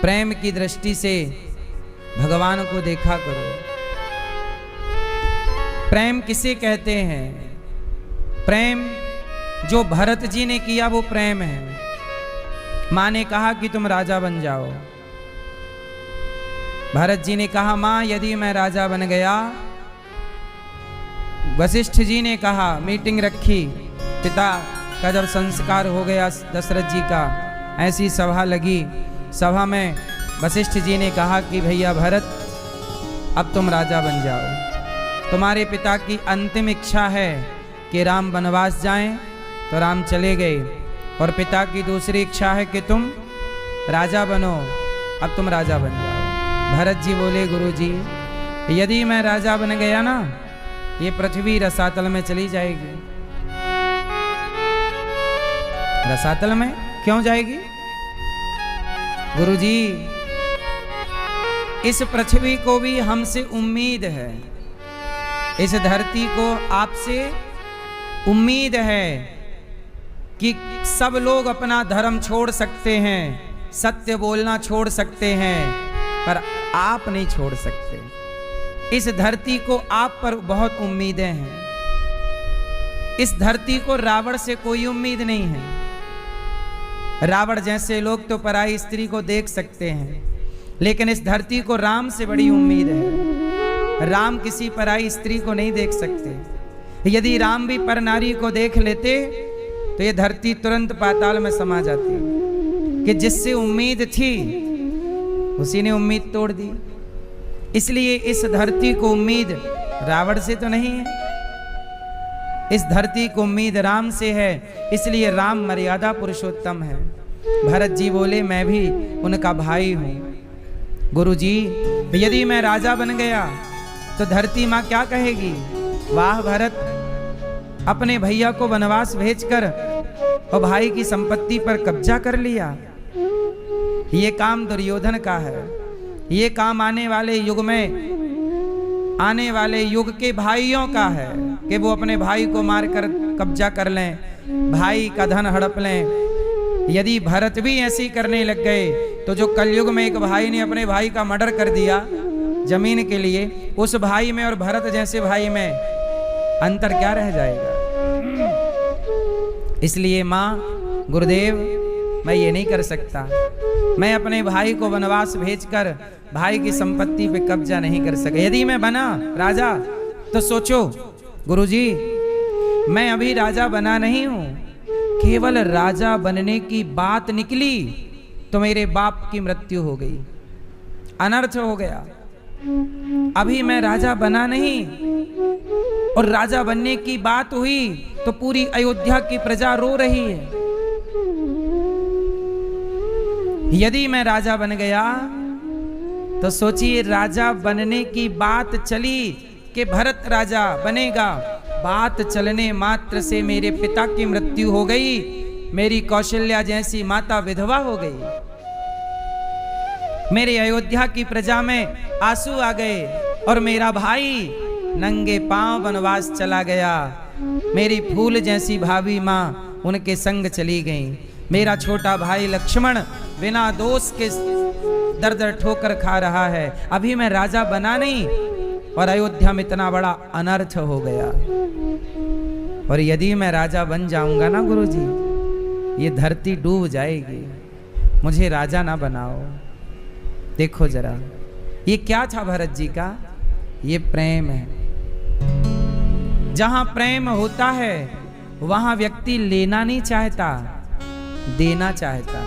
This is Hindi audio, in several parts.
प्रेम की दृष्टि से भगवान को देखा करो। प्रेम किसे कहते हैं? प्रेम जो भरत जी ने किया वो प्रेम है। माँ ने कहा कि तुम राजा बन जाओ। भरत जी ने कहा माँ यदि मैं राजा बन गया। वशिष्ठ जी ने कहा, मीटिंग रखी, पिता का जब संस्कार हो गया दशरथ जी का, ऐसी सभा लगी। सभा में वशिष्ठ जी ने कहा कि भैया भरत अब तुम राजा बन जाओ। तुम्हारे पिता की अंतिम इच्छा है कि राम वनवास जाएं, तो राम चले गए। और पिता की दूसरी इच्छा है कि तुम राजा बनो, अब तुम राजा बन जाओ। भरत जी बोले गुरुजी यदि मैं राजा बन गया ना, ये पृथ्वी रसातल में चली जाएगी। रसातल में क्यों जाएगी? गुरुजी इस पृथ्वी को भी हमसे उम्मीद है, इस धरती को आपसे उम्मीद है कि सब लोग अपना धर्म छोड़ सकते हैं, सत्य बोलना छोड़ सकते हैं, पर आप नहीं छोड़ सकते। इस धरती को आप पर बहुत उम्मीदें हैं। इस धरती को रावण से कोई उम्मीद नहीं है। रावण जैसे लोग तो पराई स्त्री को देख सकते हैं, लेकिन इस धरती को राम से बड़ी उम्मीद है। राम किसी पराई स्त्री को नहीं देख सकते। यदि राम भी पर नारी को देख लेते तो ये धरती तुरंत पाताल में समा जाती, कि जिससे उम्मीद थी उसी ने उम्मीद तोड़ दी। इसलिए इस धरती को उम्मीद रावण से तो नहीं है, इस धरती को उम्मीद राम से है। इसलिए राम मर्यादा पुरुषोत्तम है। भरत जी बोले मैं भी उनका भाई हूं। गुरुजी यदि मैं राजा बन गया तो धरती माँ क्या कहेगी? वाह भरत, अपने भैया को वनवास भेजकर और भाई की संपत्ति पर कब्जा कर लिया। ये काम दुर्योधन का है। ये काम आने वाले युग में, आने वाले युग के भाइयों का है कि वो अपने भाई को मारकर कब्जा कर लें, भाई का धन हड़प लें। यदि भरत भी ऐसे ही करने लग गए तो जो कलयुग में एक भाई ने अपने भाई का मर्डर कर दिया जमीन के लिए, उस भाई में और भरत जैसे भाई में अंतर क्या रह जाएगा? इसलिए माँ गुरुदेव मैं ये नहीं कर सकता। मैं अपने भाई को वनवास भेजकर भाई की संपत्ति पे कब्जा नहीं कर सका। यदि मैं बना राजा तो सोचो गुरुजी मैं अभी राजा बना नहीं हूं, केवल राजा बनने की बात निकली तो मेरे बाप की मृत्यु हो गई, अनर्थ हो गया। अभी मैं राजा बना नहीं और राजा बनने की बात हुई तो पूरी अयोध्या की प्रजा रो रही है। यदि मैं राजा बन गया तो सोचिए, राजा बनने की बात चली कि भरत राजा बनेगा, बात चलने मात्र से मेरे पिता की मृत्यु हो गई, मेरी कौशल्या जैसी माता विधवा हो गई, मेरे अयोध्या की प्रजा में आंसू आ गए और मेरा भाई नंगे पांव वनवास चला गया। मेरी फूल जैसी भाभी माँ उनके संग चली गई। मेरा छोटा भाई लक्ष्मण बिना दोष के दर दर ठोकर खा रहा है। अभी मैं राजा बना नहीं और अयोध्या में इतना बड़ा अनर्थ हो गया। और यदि मैं राजा बन जाऊंगा ना गुरुजी, ये धरती डूब जाएगी। मुझे राजा ना बनाओ। देखो जरा ये क्या था भरत जी का? ये प्रेम है। जहां प्रेम होता है वहां व्यक्ति लेना नहीं चाहता, देना चाहता।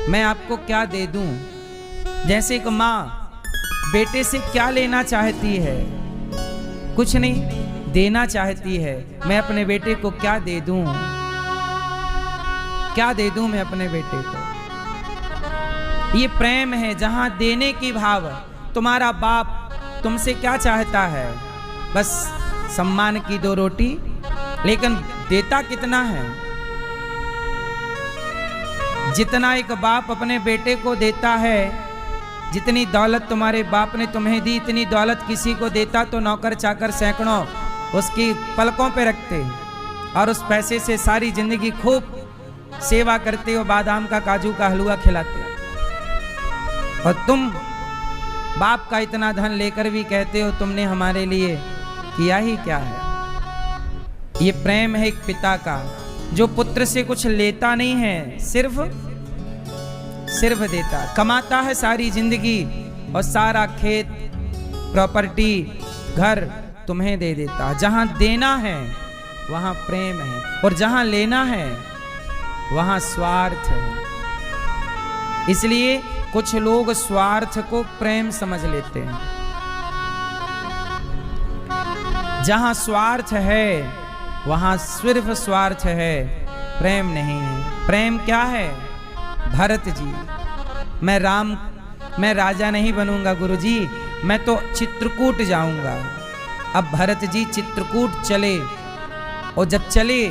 मैं आपको क्या दे दूं? जैसे एक माँ बेटे से क्या लेना चाहती है? कुछ नहीं, देना चाहती है। मैं अपने बेटे को क्या दे दूं? क्या दे दूं मैं अपने बेटे को? ये प्रेम है, जहां देने की भाव। तुम्हारा बाप तुमसे क्या चाहता है? बस सम्मान की 2 रोटी, लेकिन देता कितना है? जितना एक बाप अपने बेटे को देता है, जितनी दौलत तुम्हारे बाप ने तुम्हें दी, इतनी दौलत किसी को देता तो नौकर चाकर सैकड़ों उसकी पलकों पे रखते और उस पैसे से सारी जिंदगी खूब सेवा करते और बादाम का, काजू का हलवा खिलाते। और तुम बाप का इतना धन लेकर भी कहते हो तुमने हमारे लिए किया ही क्या है। ये प्रेम है एक पिता का, जो पुत्र से कुछ लेता नहीं है, सिर्फ देता। कमाता है सारी जिंदगी और सारा खेत प्रॉपर्टी घर तुम्हें दे देता। जहां देना है वहां प्रेम है, और जहां लेना है वहां स्वार्थ है। इसलिए कुछ लोग स्वार्थ को प्रेम समझ लेते हैं। जहां स्वार्थ है वहां सिर्फ स्वार्थ है, प्रेम नहीं है। प्रेम क्या है? भरत जी, मैं राजा नहीं बनूंगा गुरुजी, मैं तो चित्रकूट जाऊंगा। अब भरत जी चित्रकूट चले, और जब चले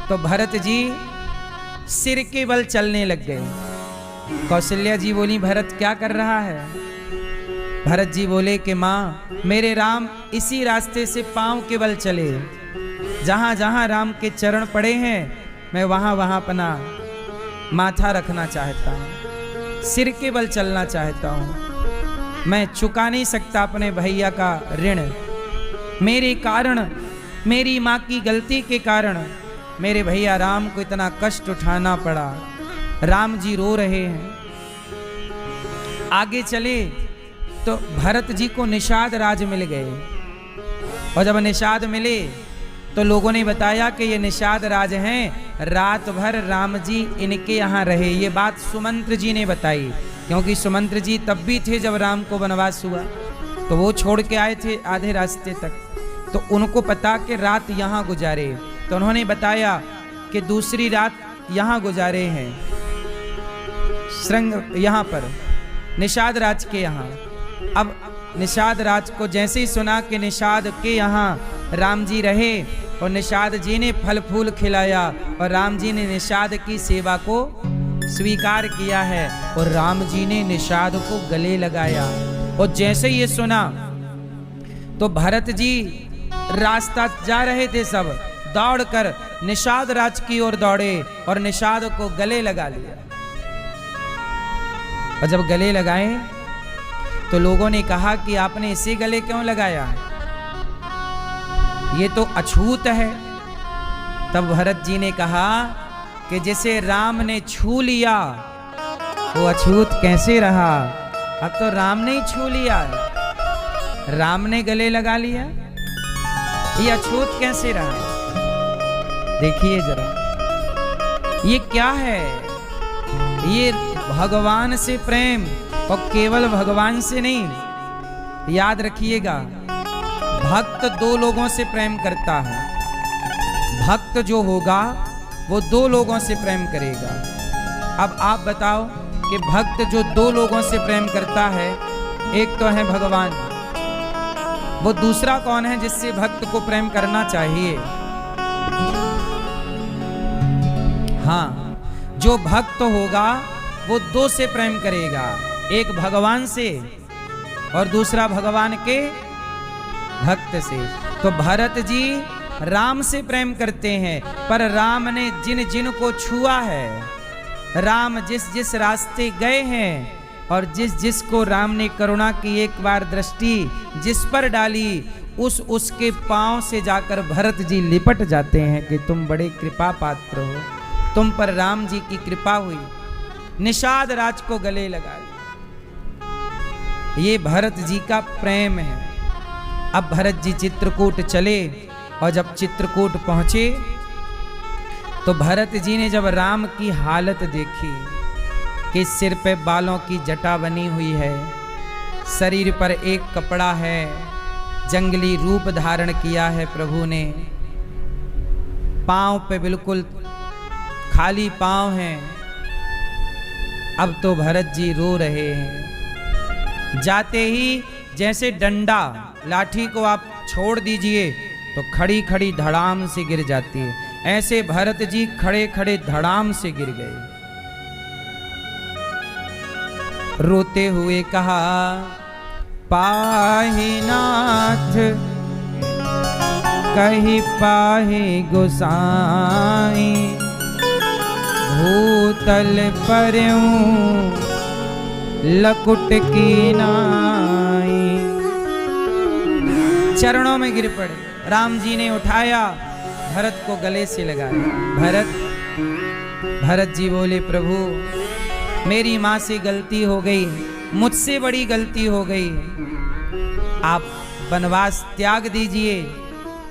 तो भरत जी सिर के बल चलने लग गए। कौशल्या जी बोली, भरत क्या कर रहा है? भरत जी बोले कि माँ, मेरे राम इसी रास्ते से पांव के बल चले। जहां जहां राम के चरण पड़े हैं मैं वहां वहां अपना माथा रखना चाहता हूं, सिर के बल चलना चाहता हूं। मैं चुका नहीं सकता अपने भैया का ऋण। मेरे कारण, मेरी माँ की गलती के कारण मेरे भैया राम को इतना कष्ट उठाना पड़ा। राम जी रो रहे हैं। आगे चले तो भरत जी को निषाद राज मिल गए, और जब निषाद मिले तो लोगों ने बताया कि ये निषाद राज हैं। रात भर राम जी इनके यहाँ रहे। ये बात सुमंत्र जी ने बताई, क्योंकि सुमंत्र जी तब भी थे जब राम को वनवास हुआ, तो वो छोड़ के आए थे आधे रास्ते तक, तो उनको पता कि रात यहाँ गुजारे। तो उन्होंने बताया कि दूसरी रात यहाँ गुजारे हैं, श्रृंग यहाँ पर निषाद राज के यहाँ। अब निषाद राज को जैसे ही सुना कि निषाद के यहाँ राम जी रहे, और निषाद जी ने फल फूल खिलाया, और राम जी ने निषाद की सेवा को स्वीकार किया है, और राम जी ने निषाद को गले लगाया। और जैसे ये सुना तो भरत जी रास्ता जा रहे थे, सब दौड़कर निषाद राज की ओर दौड़े और निषाद को गले लगा लिया। और जब गले लगाए तो लोगों ने कहा कि आपने इसे गले क्यों लगाया, ये तो अछूत है। तब भरत जी ने कहा कि जिसे राम ने छू लिया वो अछूत कैसे रहा। अब तो राम ने ही छू लिया, राम ने गले लगा लिया, ये अछूत कैसे रहा। देखिए जरा ये क्या है, ये भगवान से प्रेम, और केवल भगवान से नहीं। याद रखिएगा, भक्त दो लोगों से प्रेम करता है। भक्त जो होगा वो दो लोगों से प्रेम करेगा। अब आप बताओ कि भक्त जो दो लोगों से प्रेम करता है, एक तो है भगवान, वो दूसरा कौन है जिससे भक्त को प्रेम करना चाहिए? हाँ, जो भक्त होगा वो दो से प्रेम करेगा, एक भगवान से और दूसरा भगवान के भक्त से। तो भरत जी राम से प्रेम करते हैं, पर राम ने जिन जिन को छुआ है, राम जिस जिस रास्ते गए हैं, और जिस जिस को राम ने करुणा की एक बार दृष्टि जिस पर डाली, उसके पांव से जाकर भरत जी लिपट जाते हैं कि तुम बड़े कृपा पात्र हो, तुम पर राम जी की कृपा हुई। निषाद राज को गले लगा लिया। ये भरत जी का प्रेम है। अब भरत जी चित्रकूट चले, और जब चित्रकूट पहुंचे तो भरत जी ने जब राम की हालत देखी कि सिर पे बालों की जटा बनी हुई है, शरीर पर एक कपड़ा है, जंगली रूप धारण किया है प्रभु ने, पांव पे बिल्कुल खाली पांव हैं। अब तो भरत जी रो रहे हैं। जाते ही जैसे डंडा, लाठी को आप छोड़ दीजिए तो खड़ी खड़ी धड़ाम से गिर जाती है, ऐसे भरत जी खड़े खड़े धड़ाम से गिर गए। रोते हुए कहा, पाहि नाथ कही पाहि गोसाई, भूतल परयूं लकुट की नाई। चरणों में गिर पड़े। राम जी ने उठाया, भरत को गले से लगाया। भरत जी बोले, प्रभु मेरी माँ से गलती हो गई, मुझसे बड़ी गलती हो गई, आप वनवास त्याग दीजिए,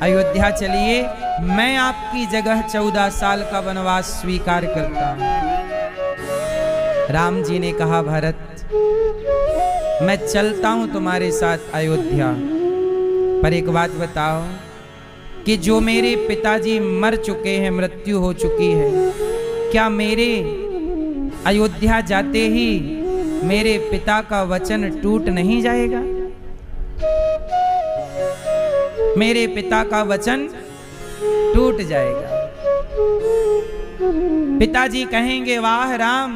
अयोध्या चलिए, मैं आपकी जगह 14 साल का वनवास स्वीकार करता हूं। राम जी ने कहा, भरत मैं चलता हूं तुम्हारे साथ अयोध्या, पर एक बात बताओ कि जो मेरे पिताजी मर चुके हैं, मृत्यु हो चुकी है, क्या मेरे अयोध्या जाते ही मेरे पिता का वचन टूट नहीं जाएगा? मेरे पिता का वचन टूट जाएगा। पिताजी कहेंगे, वाह राम,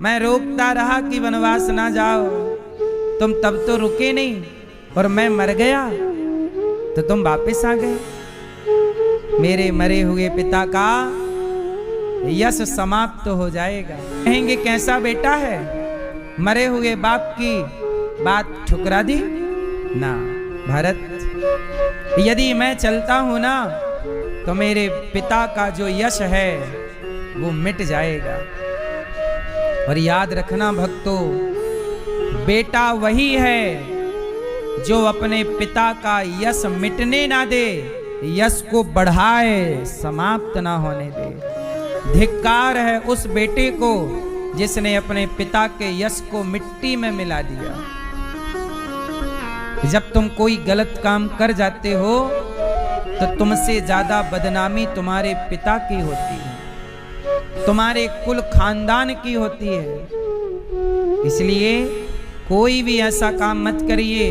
मैं रोकता रहा कि वनवास ना जाओ, तुम तब तो रुके नहीं, और मैं मर गया तो तुम वापस आ गए। मेरे मरे हुए पिता का यश समाप्त हो जाएगा। कहेंगे, कैसा बेटा है, मरे हुए बाप की बात ठुकरा दी ना। भरत, यदि मैं चलता हूं ना तो मेरे पिता का जो यश है वो मिट जाएगा। और याद रखना भक्तों, बेटा वही है जो अपने पिता का यश मिटने ना दे, यश को बढ़ाए, समाप्त ना होने दे। धिक्कार है उस बेटे को जिसने अपने पिता के यश को मिट्टी में मिला दिया। जब तुम कोई गलत काम कर जाते हो तो तुमसे ज्यादा बदनामी तुम्हारे पिता की होती है, तुम्हारे कुल खानदान की होती है। इसलिए कोई भी ऐसा काम मत करिए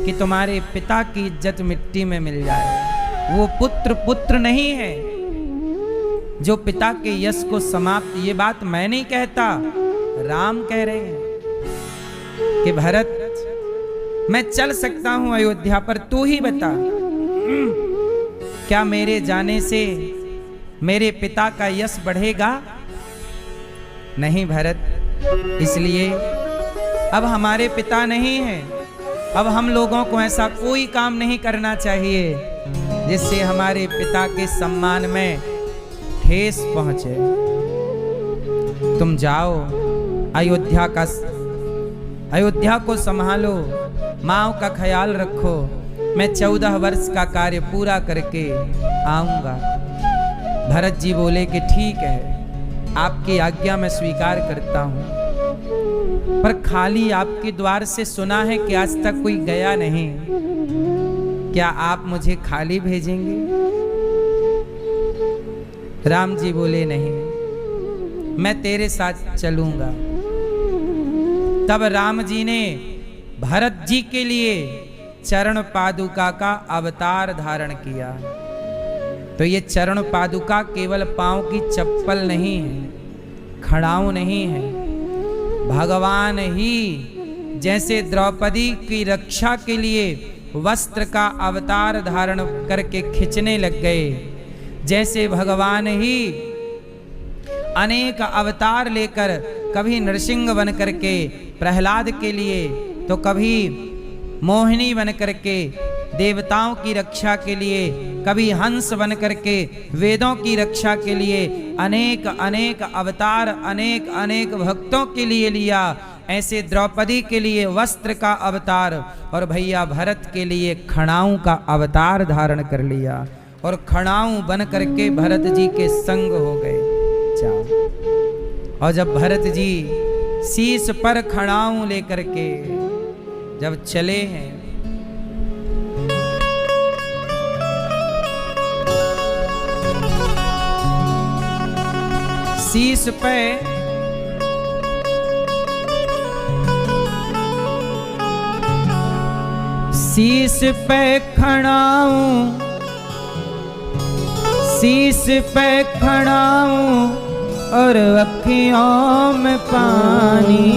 कि तुम्हारे पिता की इज्जत मिट्टी में मिल जाए। वो पुत्र नहीं है जो पिता के यश को समाप्त, ये बात मैं नहीं कहता, राम कह रहे हैं कि भरत मैं चल सकता हूं अयोध्या, पर तू ही बता, क्या मेरे जाने से मेरे पिता का यश बढ़ेगा? नहीं भरत, इसलिए अब हमारे पिता नहीं हैं, अब हम लोगों को ऐसा कोई काम नहीं करना चाहिए जिससे हमारे पिता के सम्मान में ठेस पहुंचे। तुम जाओ, अयोध्या को संभालो, माँ का ख्याल रखो, मैं 14 वर्ष का कार्य पूरा करके आऊंगा। भरत जी बोले कि ठीक है, आपकी आज्ञा मैं स्वीकार करता हूं, पर खाली आपके द्वार से सुना है कि आज तक कोई गया नहीं, क्या आप मुझे खाली भेजेंगे? राम जी बोले, नहीं, मैं तेरे साथ चलूंगा। तब राम जी ने भरत जी के लिए चरण पादुका का अवतार धारण किया। तो ये चरण पादुका केवल पांव की चप्पल नहीं है, खड़ाऊ नहीं है, भगवान ही जैसे द्रौपदी की रक्षा के लिए वस्त्र का अवतार धारण करके खींचने लग गए, जैसे भगवान ही अनेक अवतार लेकर कभी नरसिंह बन करके प्रहलाद के लिए, तो कभी मोहिनी बन करके देवताओं की रक्षा के लिए, कभी हंस बन करके वेदों की रक्षा के लिए, अनेक अनेक अवतार अनेक अनेक भक्तों के लिए लिया। ऐसे द्रौपदी के लिए वस्त्र का अवतार और भैया भरत के लिए खड़ाऊ का अवतार धारण कर लिया, और खड़ाऊ बन करके भरत जी के संग हो गए। और जब भरत जी शीश पर खड़ाऊ लेकर के जब चले हैं, शीश पे खड़ाऊं, शीश पे खड़ाऊं और अखियों में पानी,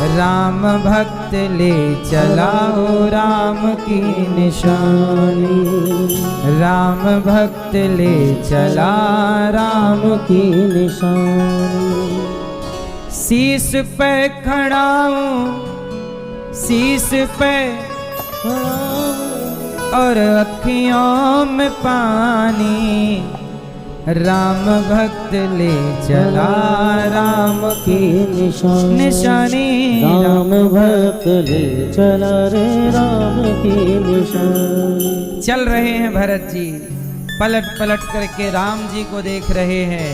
राम भक्त ले चलाओ राम की निशानी, राम भक्त ले चला राम की निशानी। शीश पे खड़ा हूँ, शीश पे और अखियों में पानी, राम भक्त ले चला राम की निशानी, राम भक्त ले चला रे राम की निशानी। चल रहे हैं भरत जी, पलट पलट करके राम जी को देख रहे हैं।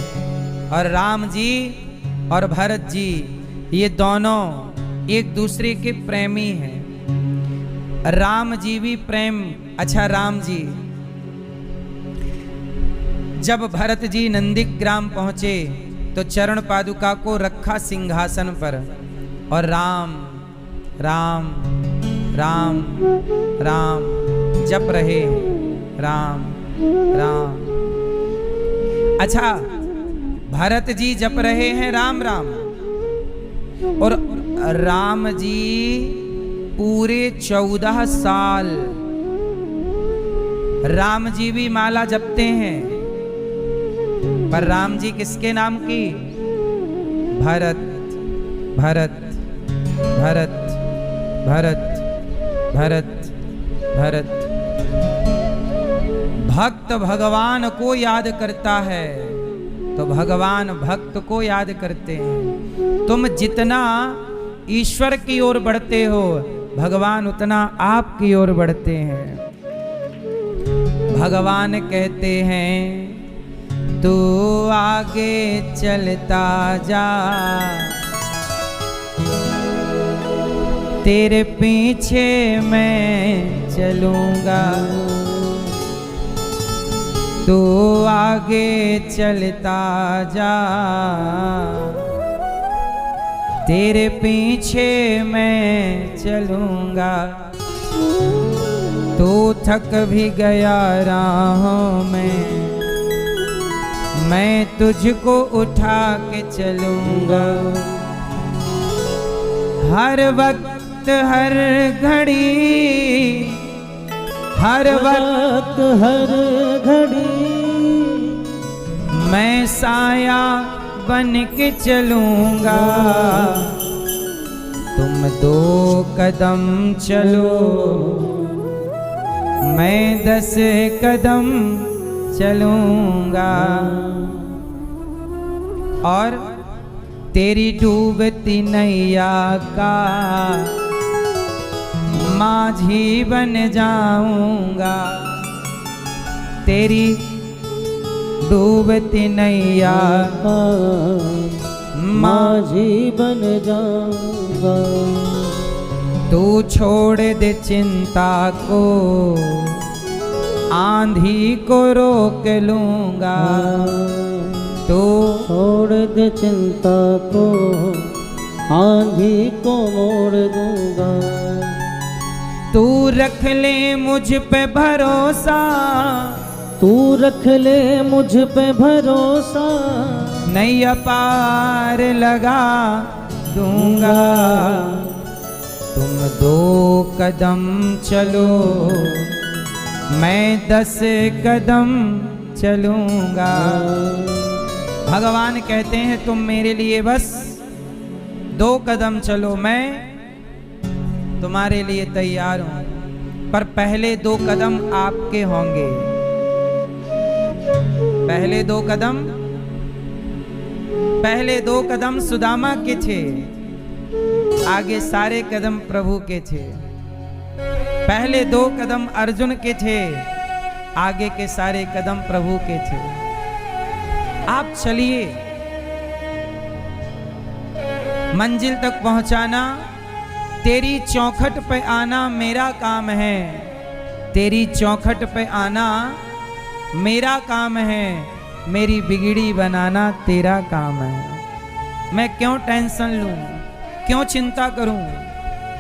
और राम जी और भरत जी ये दोनों एक दूसरे के प्रेमी हैं। राम जी भी प्रेम। अच्छा, राम जी जब भरत जी नंदीग्राम पहुंचे तो चरण पादुका को रखा सिंहासन पर और राम राम राम राम जप रहे, राम राम। अच्छा, भरत जी जप रहे हैं राम राम, और राम जी पूरे 14 साल राम जी भी माला जपते हैं। पर राम जी किसके नाम की? भरत भरत भरत भरत भरत भरत। भक्त भगवान को याद करता है तो भगवान भक्त को याद करते हैं। तुम जितना ईश्वर की ओर बढ़ते हो, भगवान उतना आपकी ओर बढ़ते हैं। भगवान कहते हैं तू आगे चलता जा, तेरे पीछे मैं चलूंगा। तू आगे चलता जा, तेरे पीछे मैं चलूंगा। तू थक भी गया राहों में, मैं तुझको उठा के चलूंगा। हर वक्त हर घड़ी, हर वक्त हर घड़ी मैं साया बन के चलूंगा। तुम 2 कदम चलो, मैं 10 कदम चलूंगा। और तेरी डूबती नैया का माझी बन जाऊंगा। तेरी डूबती नैया का माझी बन जाऊंगा। तू छोड़ दे चिंता को, आंधी को रोक लूंगा। तू छोड़ दे चिंता को, आंधी को मोड़ दूंगा। तू रख ले मुझ पे भरोसा, तू रख ले मुझ पे भरोसा। नैया पार लगा दूंगा। तुम 2 कदम चलो, मैं 10 कदम चलूंगा। भगवान कहते हैं तुम मेरे लिए बस 2 कदम चलो, मैं तुम्हारे लिए तैयार हूं। पर पहले 2 कदम आपके होंगे। पहले 2 कदम सुदामा के थे, आगे सारे कदम प्रभु के थे। पहले 2 कदम अर्जुन के थे, आगे के सारे कदम प्रभु के थे। आप चलिए, मंजिल तक पहुंचाना तेरी चौखट पे आना मेरा काम है। तेरी चौखट पे आना मेरा काम है, मेरी बिगड़ी बनाना तेरा काम है। मैं क्यों टेंशन लूं, क्यों चिंता करूं?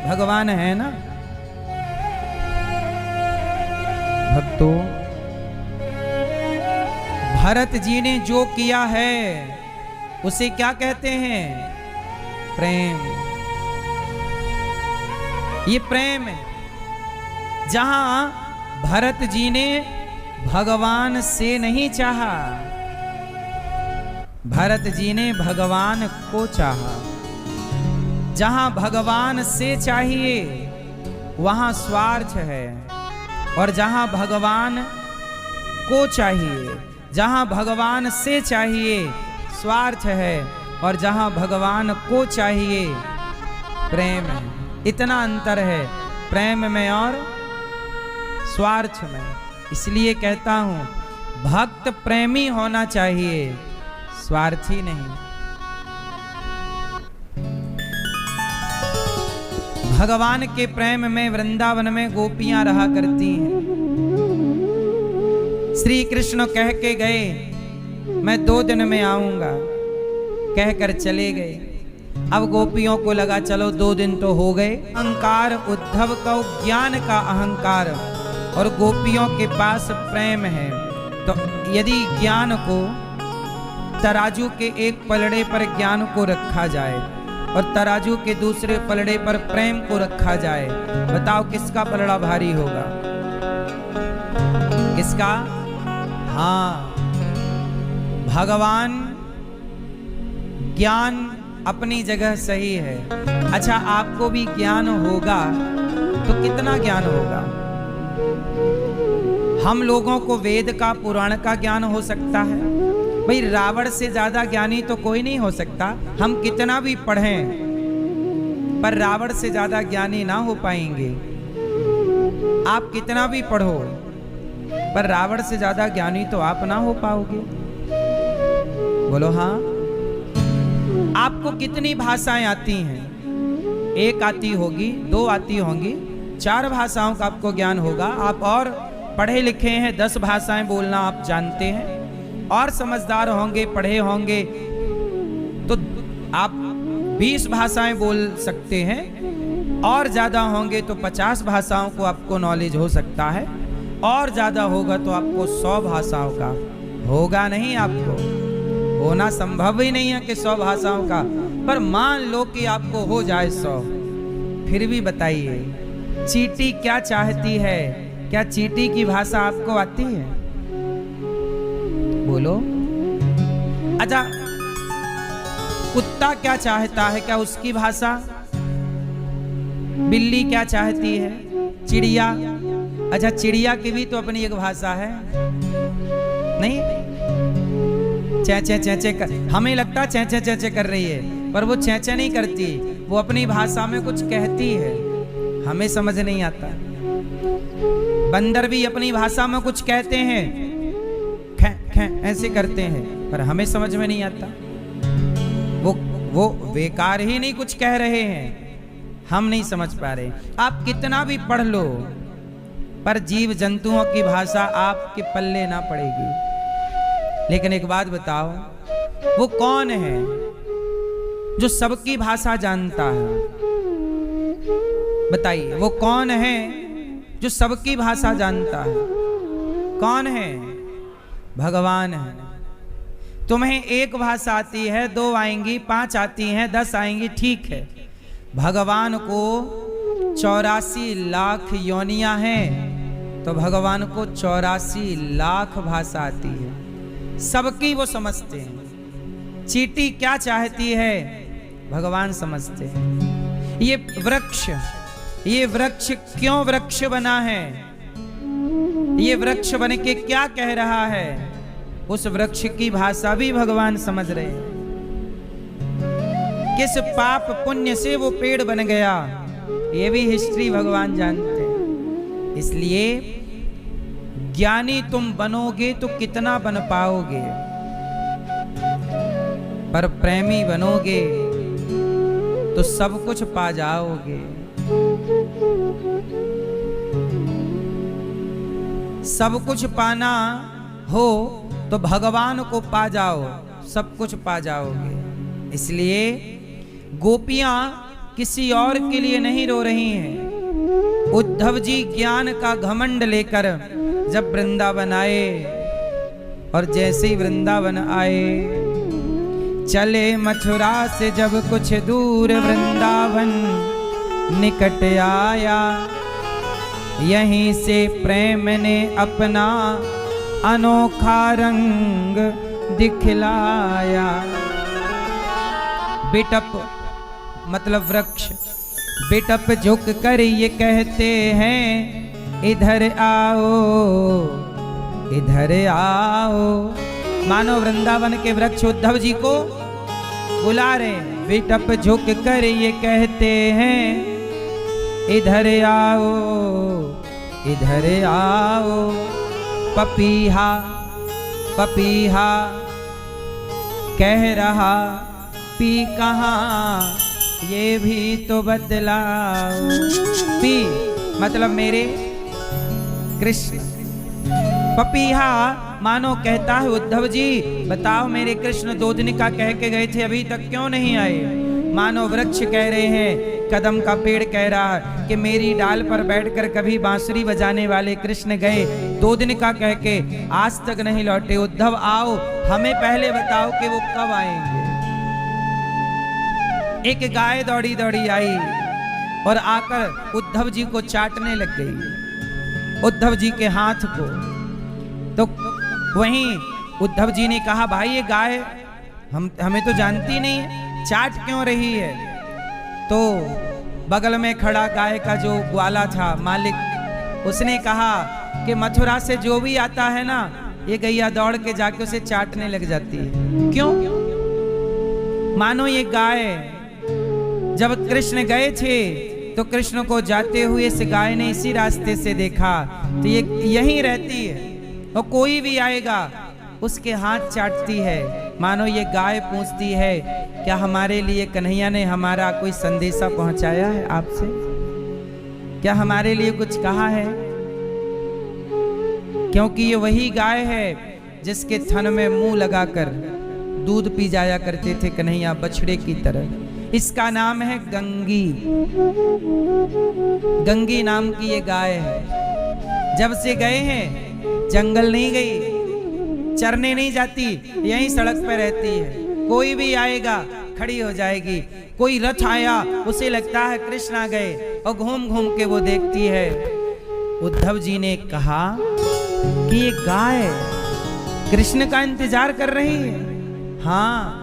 भगवान है ना। भक्तों, भरत जी ने जो किया है उसे क्या कहते हैं? प्रेम। ये प्रेम है। जहां भरत जी ने भगवान से नहीं चाहा, भरत जी ने भगवान को चाहा। जहां भगवान से चाहिए वहां स्वार्थ है, और जहां भगवान को चाहिए, जहां भगवान से चाहिए स्वार्थ है, और जहां भगवान को चाहिए प्रेम है। इतना अंतर है प्रेम में और स्वार्थ में। इसलिए कहता हूं भक्त प्रेमी होना चाहिए, स्वार्थी नहीं। भगवान के प्रेम में वृंदावन में गोपियां रहा करती हैं। श्री कृष्ण कह के गए मैं 2 दिन में आऊंगा, कहकर चले गए। अब गोपियों को लगा चलो 2 दिन तो हो गए। अहंकार उद्धव का ज्ञान का अहंकार, और गोपियों के पास प्रेम है। तो यदि ज्ञान को तराजू के एक पलड़े पर ज्ञान को रखा जाए और तराजू के दूसरे पलड़े पर प्रेम को रखा जाए, बताओ किसका पलड़ा भारी होगा? किसका? हाँ, भगवान ज्ञान अपनी जगह सही है। अच्छा, आपको भी ज्ञान होगा तो कितना ज्ञान होगा? हम लोगों को वेद का पुराण का ज्ञान हो सकता है। भाई रावण से ज्यादा ज्ञानी तो कोई नहीं हो सकता। हम कितना भी पढ़ें पर रावण से ज्यादा ज्ञानी ना हो पाएंगे। आप कितना भी पढ़ो पर रावण से ज्यादा ज्ञानी तो आप ना हो पाओगे। बोलो हाँ। आपको कितनी भाषाएं आती हैं? 1 आती होगी, 2 आती होंगी, 4 भाषाओं का आपको ज्ञान होगा। आप और पढ़े लिखे हैं, 10 भाषाएं बोलना आप जानते हैं, और समझदार होंगे, पढ़े होंगे तो आप 20 भाषाएं बोल सकते हैं, और ज़्यादा होंगे तो 50 भाषाओं को आपको नॉलेज हो सकता है, और ज़्यादा होगा तो आपको 100 भाषाओं का होगा। नहीं, आपको होना संभव ही नहीं है कि 100 भाषाओं का, पर मान लो कि आपको हो जाए 100, फिर भी बताइए चींटी क्या चाहती है? क्या चींटी की भाषा आपको आती है? बोलो। अच्छा, कुत्ता क्या चाहता है? क्या उसकी भाषा? बिल्ली क्या चाहती है? चिड़िया? अच्छा, चिड़िया की भी तो अपनी एक भाषा है, नहीं? चेंचे चेंचे कर, हमें लगता चेंचे चेंचे कर रही है, पर वो चेंचे नहीं करती, वो अपनी भाषा में कुछ कहती है, हमें समझ नहीं आता। बंदर भी अपनी भाषा में कुछ कहते हैं, खे खे ऐसे करते हैं, पर हमें समझ में नहीं आता। वो बेकार ही नहीं कुछ कह रहे हैं, हम नहीं समझ पा रहे। आप कितना भी पढ़ लो पर जीव जंतुओं की भाषा आपके पल्ले ना पड़ेगी। लेकिन एक बात बताओ, वो कौन है जो सबकी भाषा जानता है? बताइए, वो कौन है जो सबकी भाषा जानता है? कौन है? भगवान है। तुम्हें 1 भाषा आती है, 2 आएंगी, 5 आती हैं, 10 आएंगी, ठीक है। भगवान को 84 लाख योनियां हैं, तो भगवान को 84 लाख भाषा आती है, सबकी वो समझते हैं। चींटी क्या चाहती है? भगवान समझते हैं। ये वृक्ष क्यों वृक्ष बना है? ये वृक्ष बन के क्या कह रहा है? उस वृक्ष की भाषा भी भगवान समझ रहे हैं। किस पाप पुण्य से वो पेड़ बन गया, ये भी हिस्ट्री भगवान जानते हैं। इसलिए ज्ञानी तुम बनोगे तो कितना बन पाओगे, पर प्रेमी बनोगे तो सब कुछ पा जाओगे। सब कुछ पाना हो तो भगवान को पा जाओ, सब कुछ पा जाओगे। इसलिए गोपियां किसी और के लिए नहीं रो रही हैं। उद्धव जी ज्ञान का घमंड लेकर जब वृंदावन आए, और जैसे ही वृंदावन आए, चले मथुरा से जब कुछ दूर वृंदावन निकट आया, यहीं से प्रेम ने अपना अनोखा रंग दिखलाया। बिटप मतलब वृक्ष बिटप झुक कर ये कहते हैं इधर आओ, इधर आओ। मानो वृंदावन के वृक्ष उद्धव जी को बुला रहे हैं। बिटप झुक कर ये कहते हैं इधर आओ, इधर आओ। पपीहा पपीहा कह रहा पी कहाँ, ये भी तो बदलाओ। पी मतलब मेरे कृष्ण। पपीहा मानो कहता है उद्धव जी बताओ मेरे कृष्ण दोदनिका कह के गए थे अभी तक क्यों नहीं आए। मानो वृक्ष कह रहे हैं, कदम का पेड़ कह रहा है कि मेरी डाल पर बैठकर कभी बांसुरी बजाने वाले कृष्ण गए दोदनिका कह के आज तक नहीं लौटे। उद्धव आओ हमें पहले बताओ कि वो कब आएंगे। एक गाय दौड़ी दौड़ी आई और आकर उद्धव जी को चाटने लग गई, उद्धव जी के हाथ को। तो वहीं उद्धव जी ने कहा भाई ये गाय हमें तो जानती नहीं है, चाट क्यों रही है। तो बगल में खड़ा गाय का जो ग्वाला था मालिक, उसने कहा कि मथुरा से जो भी आता है ना ये गैया दौड़ के जाके उसे चाटने लग जाती है। क्यों? मानो ये गाय जब कृष्ण गए थे तो कृष्ण को जाते हुए इस गाय ने इसी रास्ते से देखा, तो ये यहीं रहती है और कोई भी आएगा उसके हाथ चाटती है। मानो ये गाय पूछती है क्या हमारे लिए कन्हैया ने हमारा कोई संदेशा पहुंचाया है आपसे, क्या हमारे लिए कुछ कहा है। क्योंकि ये वही गाय है जिसके थन में मुंह लगाकर दूध पी जाया करते थे कन्हैया बछड़े की तरह। इसका नाम है गंगी। गंगी नाम की ये गाय है। जब से गए हैं जंगल नहीं गई, चरने नहीं जाती, यहीं सड़क पे रहती है। कोई भी आएगा खड़ी हो जाएगी। कोई रथ आया उसे लगता है कृष्ण आ गए और घूम घूम के वो देखती है। उद्धव जी ने कहा कि ये गाय कृष्ण का इंतजार कर रही है। हाँ,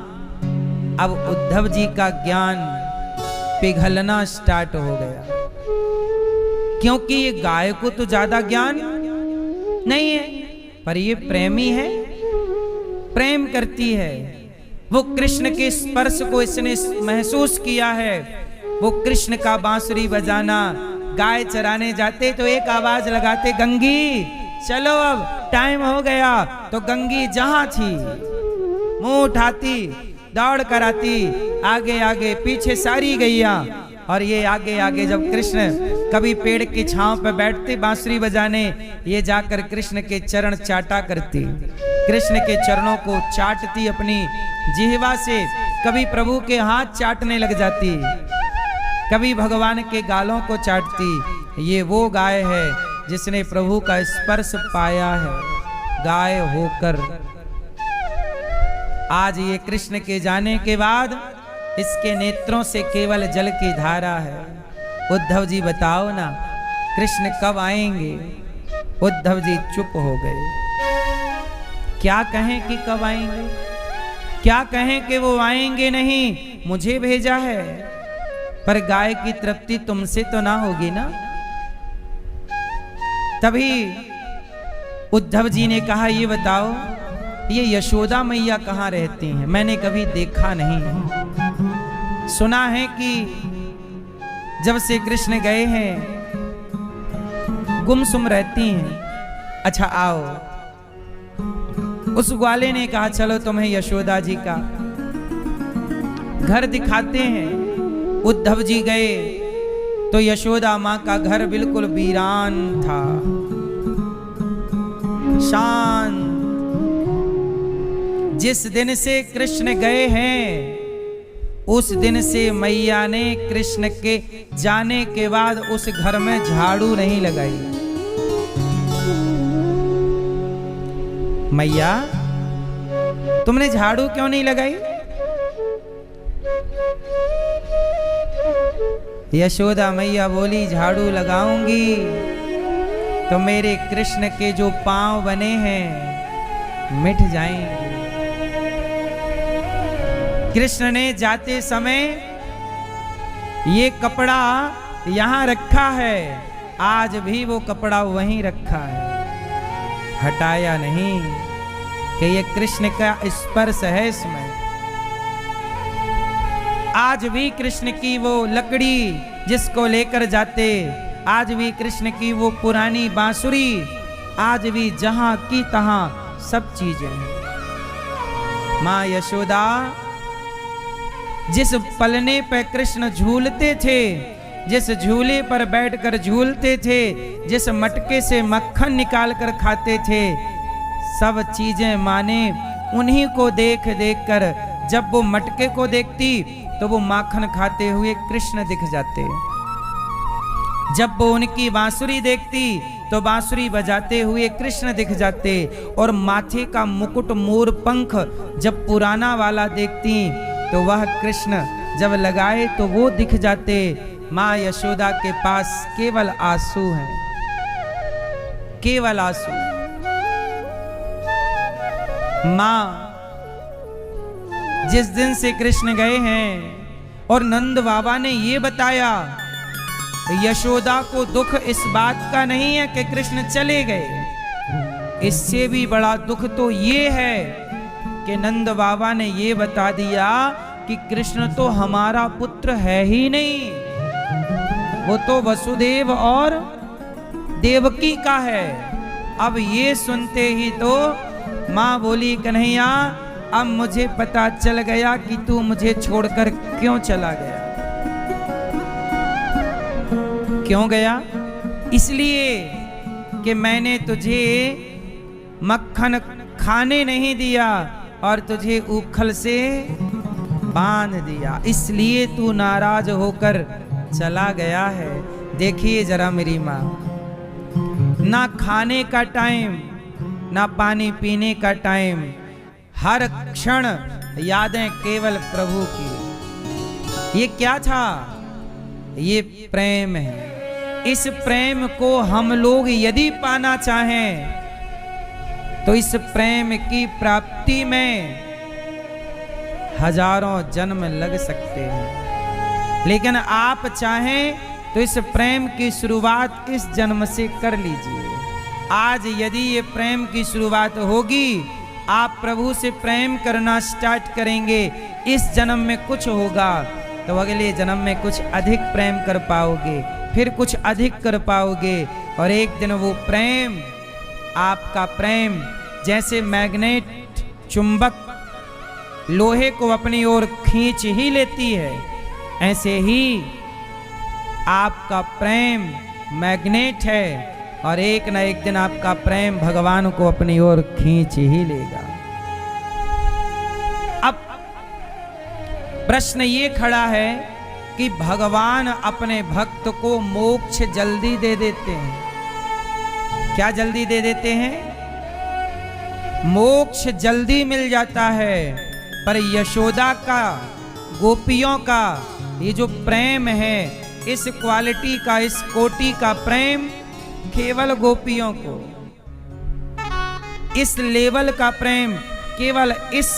अब उद्धव जी का ज्ञान पिघलना स्टार्ट हो गया, क्योंकि ये गाय को तो ज्यादा ज्ञान नहीं है, पर ये प्रेमी है, प्रेम करती है। वो कृष्ण के स्पर्श को इसने महसूस किया है। वो कृष्ण का बांसुरी बजाना, गाय चराने जाते तो एक आवाज लगाते गंगी चलो अब टाइम हो गया। तो गंगी जहां थी मुंह उठाती दौड़ कर आती, आगे आगे पीछे सारी गैया। और ये आगे आगे जब कृष्ण कभी पेड़ की छांव पर बैठते बांसुरी बजाने, ये जाकर कृष्ण के चरण चाटा करती, कृष्ण के चरणों को चाटती अपनी जिह्वा से। कभी प्रभु के हाथ चाटने लग जाती, कभी भगवान के गालों को चाटती। ये वो गाय है जिसने प्रभु का स्पर्श पाया है गाय होकर। आज ये कृष्ण के जाने के बाद इसके नेत्रों से केवल जल की धारा है। उद्धव जी बताओ ना कृष्ण कब आएंगे। उद्धव जी चुप हो गए। क्या कहें कि कब आएंगे, क्या कहें कि वो आएंगे नहीं, मुझे भेजा है, पर गाय की तृप्ति तुमसे तो ना होगी ना। तभी उद्धव जी ने कहा ये बताओ ये यशोदा मैया कहाँ रहती हैं, मैंने कभी देखा नहीं है। सुना है कि जब से कृष्ण गए हैं गुमसुम रहती हैं। अच्छा आओ। उस ग्वाले ने कहा चलो तुम्हें यशोदा जी का घर दिखाते हैं। उद्धव जी गए तो यशोदा माँ का घर बिल्कुल वीरान था, शांत। जिस दिन से कृष्ण गए हैं उस दिन से मैया ने कृष्ण के जाने के बाद उस घर में झाड़ू नहीं लगाई। मैया तुमने झाड़ू क्यों नहीं लगाई? यशोदा मैया बोली झाड़ू लगाऊंगी तो मेरे कृष्ण के जो पांव बने हैं मिट जाएंगे। कृष्ण ने जाते समय ये कपड़ा यहाँ रखा है, आज भी वो कपड़ा वहीं रखा है, हटाया नहीं कि ये कृष्ण का स्पर्श है इसमें। आज भी कृष्ण की वो लकड़ी जिसको लेकर जाते, आज भी कृष्ण की वो पुरानी बांसुरी, आज भी जहां की तहां सब चीजें। मां यशोदा जिस पलने पे कृष्ण झूलते थे, जिस झूले पर बैठकर झूलते थे, जिस मटके से मक्खन निकाल कर खाते थे, सब चीजें माने उन्हीं को देख देख कर जब वो मटके को देखती तो वो माखन खाते हुए कृष्ण दिख जाते। जब वो उनकी बांसुरी देखती तो बांसुरी बजाते हुए कृष्ण दिख जाते। और माथे का मुकुट मोर पंख जब पुराना वाला देखती तो वह कृष्ण जब लगाए तो वो दिख जाते। माँ यशोदा के पास केवल आंसू हैं, केवल आंसू। माँ जिस दिन से कृष्ण गए हैं और नंद बाबा ने ये बताया, यशोदा को दुख इस बात का नहीं है कि कृष्ण चले गए, इससे भी बड़ा दुख तो ये है कि नंद बाबा ने ये बता दिया कि कृष्ण तो हमारा पुत्र है ही नहीं, वो तो वसुदेव और देवकी का है। अब ये सुनते ही तो माँ बोली, कन्हैया अब मुझे पता चल गया कि तू मुझे छोड़कर क्यों चला गया। क्यों गया? इसलिए कि मैंने तुझे मक्खन खाने नहीं दिया और तुझे ऊखल से बांध दिया, इसलिए तू नाराज होकर चला गया है। देखिए जरा मेरी माँ, ना खाने का टाइम ना पानी पीने का टाइम, हर क्षण यादें केवल प्रभु की। ये क्या था? ये प्रेम है। इस प्रेम को हम लोग यदि पाना चाहें तो इस प्रेम की प्राप्ति में हजारों जन्म लग सकते हैं, लेकिन आप चाहें तो इस प्रेम की शुरुआत इस जन्म से कर लीजिए। आज यदि ये प्रेम की शुरुआत होगी, आप प्रभु से प्रेम करना स्टार्ट करेंगे, इस जन्म में कुछ होगा तो अगले जन्म में कुछ अधिक प्रेम कर पाओगे, फिर कुछ अधिक कर पाओगे, और एक दिन वो प्रेम, आपका प्रेम जैसे मैग्नेट चुंबक लोहे को अपनी ओर खींच ही लेती है, ऐसे ही आपका प्रेम मैग्नेट है और एक न एक दिन आपका प्रेम भगवान को अपनी ओर खींच ही लेगा। अब प्रश्न ये खड़ा है कि भगवान अपने भक्त को मोक्ष जल्दी दे देते हैं। क्या जल्दी दे देते हैं? मोक्ष जल्दी मिल जाता है, पर यशोदा का, गोपियों का ये जो प्रेम है, इस क्वालिटी का, इस कोटि का प्रेम केवल गोपियों को, इस लेवल का प्रेम केवल इस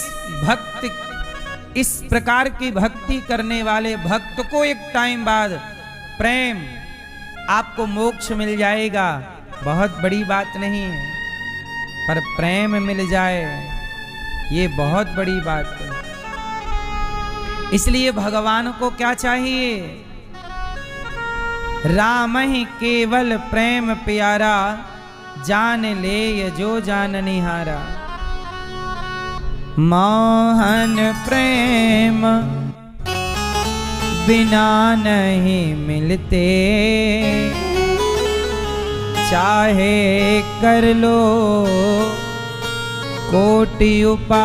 भक्त, इस प्रकार की भक्ति करने वाले भक्त को एक टाइम बाद प्रेम आपको मोक्ष मिल जाएगा। बहुत बड़ी बात नहीं है, पर प्रेम मिल जाए ये बहुत बड़ी बात है। इसलिए भगवान को क्या चाहिए? राम ही केवल प्रेम प्यारा, जान ले ये जो जान निहारा। मोहन प्रेम बिना नहीं मिलते, चाहे कर लो कोटि उपाय।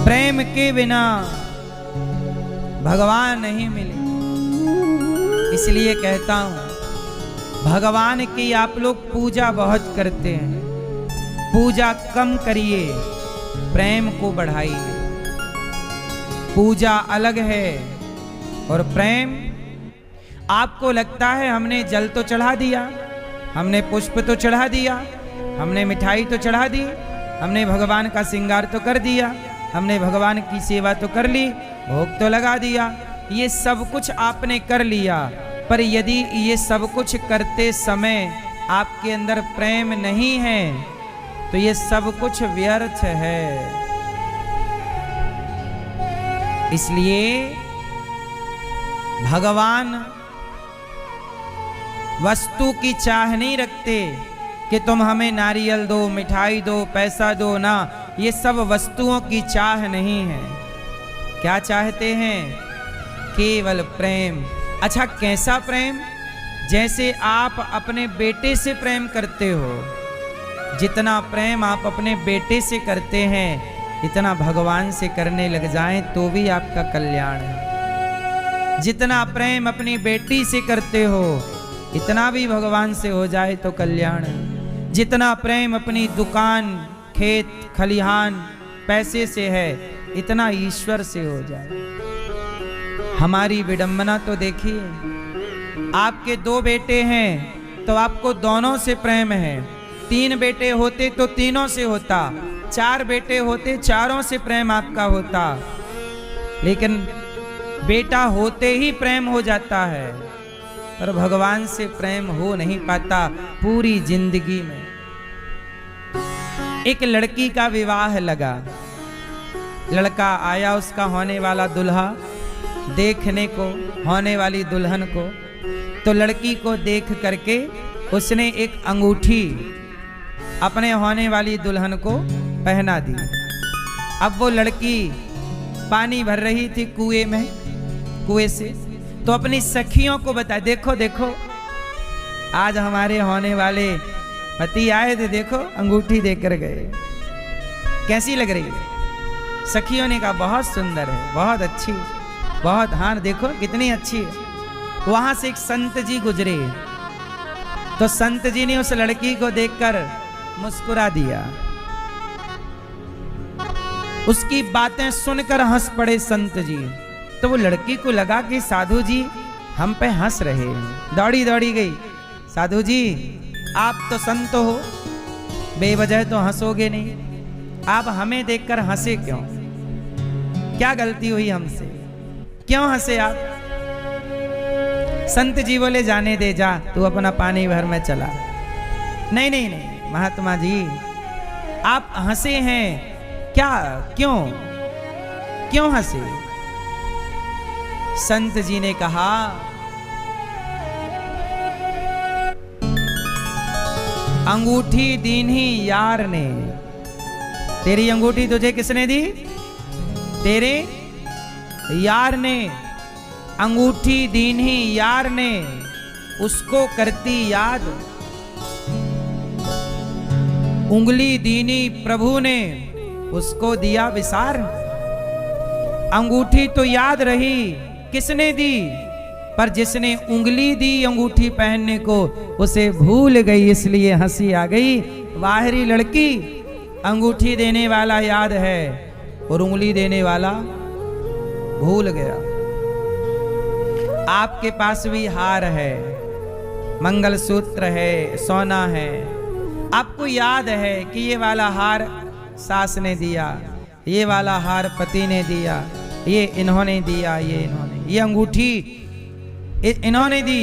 प्रेम के बिना भगवान नहीं मिले। इसलिए कहता हूं, भगवान की आप लोग पूजा बहुत करते हैं, पूजा कम करिए, प्रेम को बढ़ाइए। पूजा अलग है और प्रेम, आपको लगता है हमने जल तो चढ़ा दिया, हमने पुष्प तो चढ़ा दिया, हमने मिठाई तो चढ़ा दी, हमने भगवान का श्रृंगार तो कर दिया, हमने भगवान की सेवा तो कर ली, भोग तो लगा दिया, ये सब कुछ आपने कर लिया, पर यदि ये सब कुछ करते समय आपके अंदर प्रेम नहीं है तो ये सब कुछ व्यर्थ है। इसलिए भगवान वस्तु की चाह नहीं रखते कि तुम हमें नारियल दो, मिठाई दो, पैसा दो, ना, ये सब वस्तुओं की चाह नहीं है। क्या चाहते हैं? केवल प्रेम। अच्छा, कैसा प्रेम? जैसे आप अपने बेटे से प्रेम करते हो, जितना प्रेम आप अपने बेटे से करते हैं इतना भगवान से करने लग जाएं तो भी आपका कल्याण है। जितना प्रेम अपनी बेटी से करते हो इतना भी भगवान से हो जाए तो कल्याण है। जितना प्रेम अपनी दुकान, खेत, खलिहान, पैसे से है इतना ईश्वर से हो जाए। हमारी विडंबना तो देखिए, आपके 2 बेटे हैं तो आपको दोनों से प्रेम है। 3 बेटे होते तो तीनों से होता, 4 बेटे होते चारों से प्रेम आपका होता, लेकिन बेटा होते ही प्रेम हो जाता है, पर भगवान से प्रेम हो नहीं पाता पूरी जिंदगी में। एक लड़की का विवाह लगा, लड़का आया, उसका होने वाला दुल्हा देखने को, होने वाली दुल्हन को, तो लड़की को देख करके उसने एक अंगूठी अपने होने वाली दुल्हन को पहना दी। अब वो लड़की पानी भर रही थी कुएं से, तो अपनी सखियों को बताया, देखो देखो आज हमारे होने वाले पति आए थे, देखो अंगूठी देकर गए, कैसी लग रही है? सखियों ने कहा बहुत सुंदर है, बहुत अच्छी, बहुत, हाँ देखो कितनी अच्छी है। वहां से एक संत जी गुजरे, तो संत जी ने उस लड़की को देखकर मुस्कुरा दिया, उसकी बातें सुनकर हंस पड़े संत जी। तो वो लड़की को लगा कि साधु जी हम पे हंस रहे हैं, दौड़ी दौड़ी गई, साधु जी आप तो संत हो, बेवजह तो हंसोगे नहीं, आप हमें देखकर हंसे क्यों? क्या गलती हुई हमसे, क्यों हंसे आप? संत जी बोले जाने दे, जा तू अपना पानी भर में चला। नहीं नहीं नहीं महात्मा जी, आप हंसे हैं क्या, क्यों क्यों हंसे? संत जी ने कहा अंगूठी दीन्ही यार ने, तेरी अंगूठी तुझे किसने दी? तेरे यार ने। अंगूठी दीन्ही यार ने, उसको करती याद, उंगली दीनी प्रभु ने, उसको दिया विसार। अंगूठी तो याद रही किसने दी, पर जिसने उंगली दी अंगूठी पहनने को उसे भूल गई, इसलिए हंसी आ गई। बाहरी लड़की, अंगूठी देने वाला याद है और उंगली देने वाला भूल गया। आपके पास भी हार है, मंगलसूत्र है, सोना है, आपको याद है कि ये वाला हार सास ने दिया, ये वाला हार पति ने दिया, ये इन्होंने दिया, ये इन्होंने, ये अंगूठी इन्होंने दी।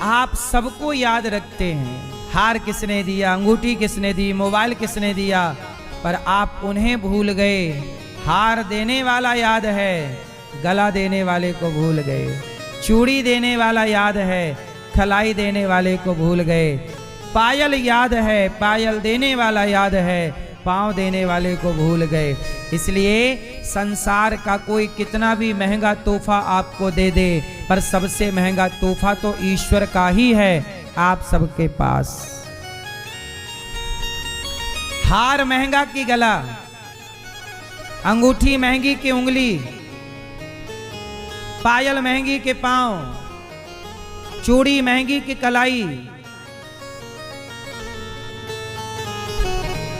आप सबको याद रखते हैं, हार किसने दिया, अंगूठी किसने दी, मोबाइल किसने दिया, पर आप उन्हें भूल गए। हार देने वाला याद है, गला देने वाले को भूल गए। चूड़ी देने वाला याद है, खलाई देने वाले को भूल गए। पायल याद है, पायल देने वाला याद है, पाँव देने वाले को भूल गए। इसलिए संसार का कोई कितना भी महंगा तोहफा आपको दे दे, पर सबसे महंगा तोहफा तो ईश्वर का ही है आप सबके पास। हार महंगा की गला, अंगूठी महंगी की उंगली, पायल महंगी के पांव, चूड़ी महंगी की कलाई।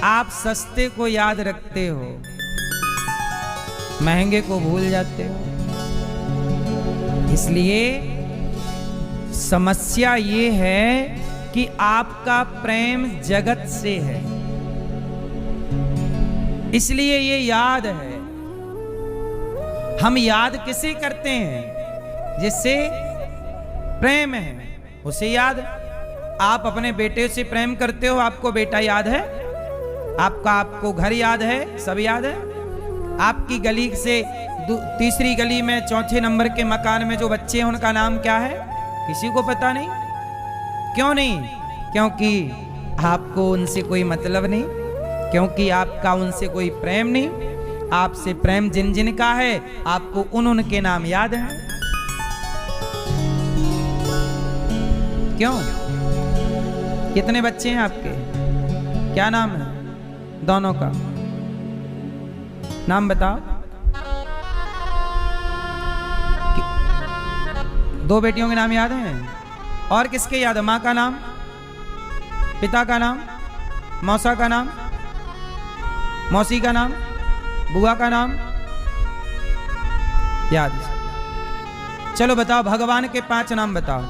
आप सस्ते को याद रखते हो, महंगे को भूल जाते हो। इसलिए समस्या ये है कि आपका प्रेम जगत से है, इसलिए ये याद है। हम याद किसे करते हैं? जिससे प्रेम है उसे याद। आप अपने बेटे से प्रेम करते हो, आपको बेटा याद है, आपको घर याद है, सब याद है। आपकी गली से तीसरी गली में चौथे नंबर के मकान में जो बच्चे हैं उनका नाम क्या है? किसी को पता नहीं। क्यों नहीं? क्योंकि आपको उनसे कोई मतलब नहीं, क्योंकि आपका उनसे कोई प्रेम नहीं। आपसे प्रेम जिन जिन का है आपको उनके नाम याद हैं। क्यों? कितने बच्चे हैं आपके? क्या नाम है दोनों का? नाम बताओ। दो बेटियों के नाम याद हैं? और किसके याद है? माँ का नाम, पिता का नाम, मौसा का नाम, मौसी का नाम, बुआ का नाम याद? चलो बताओ, भगवान के 5 नाम बताओ।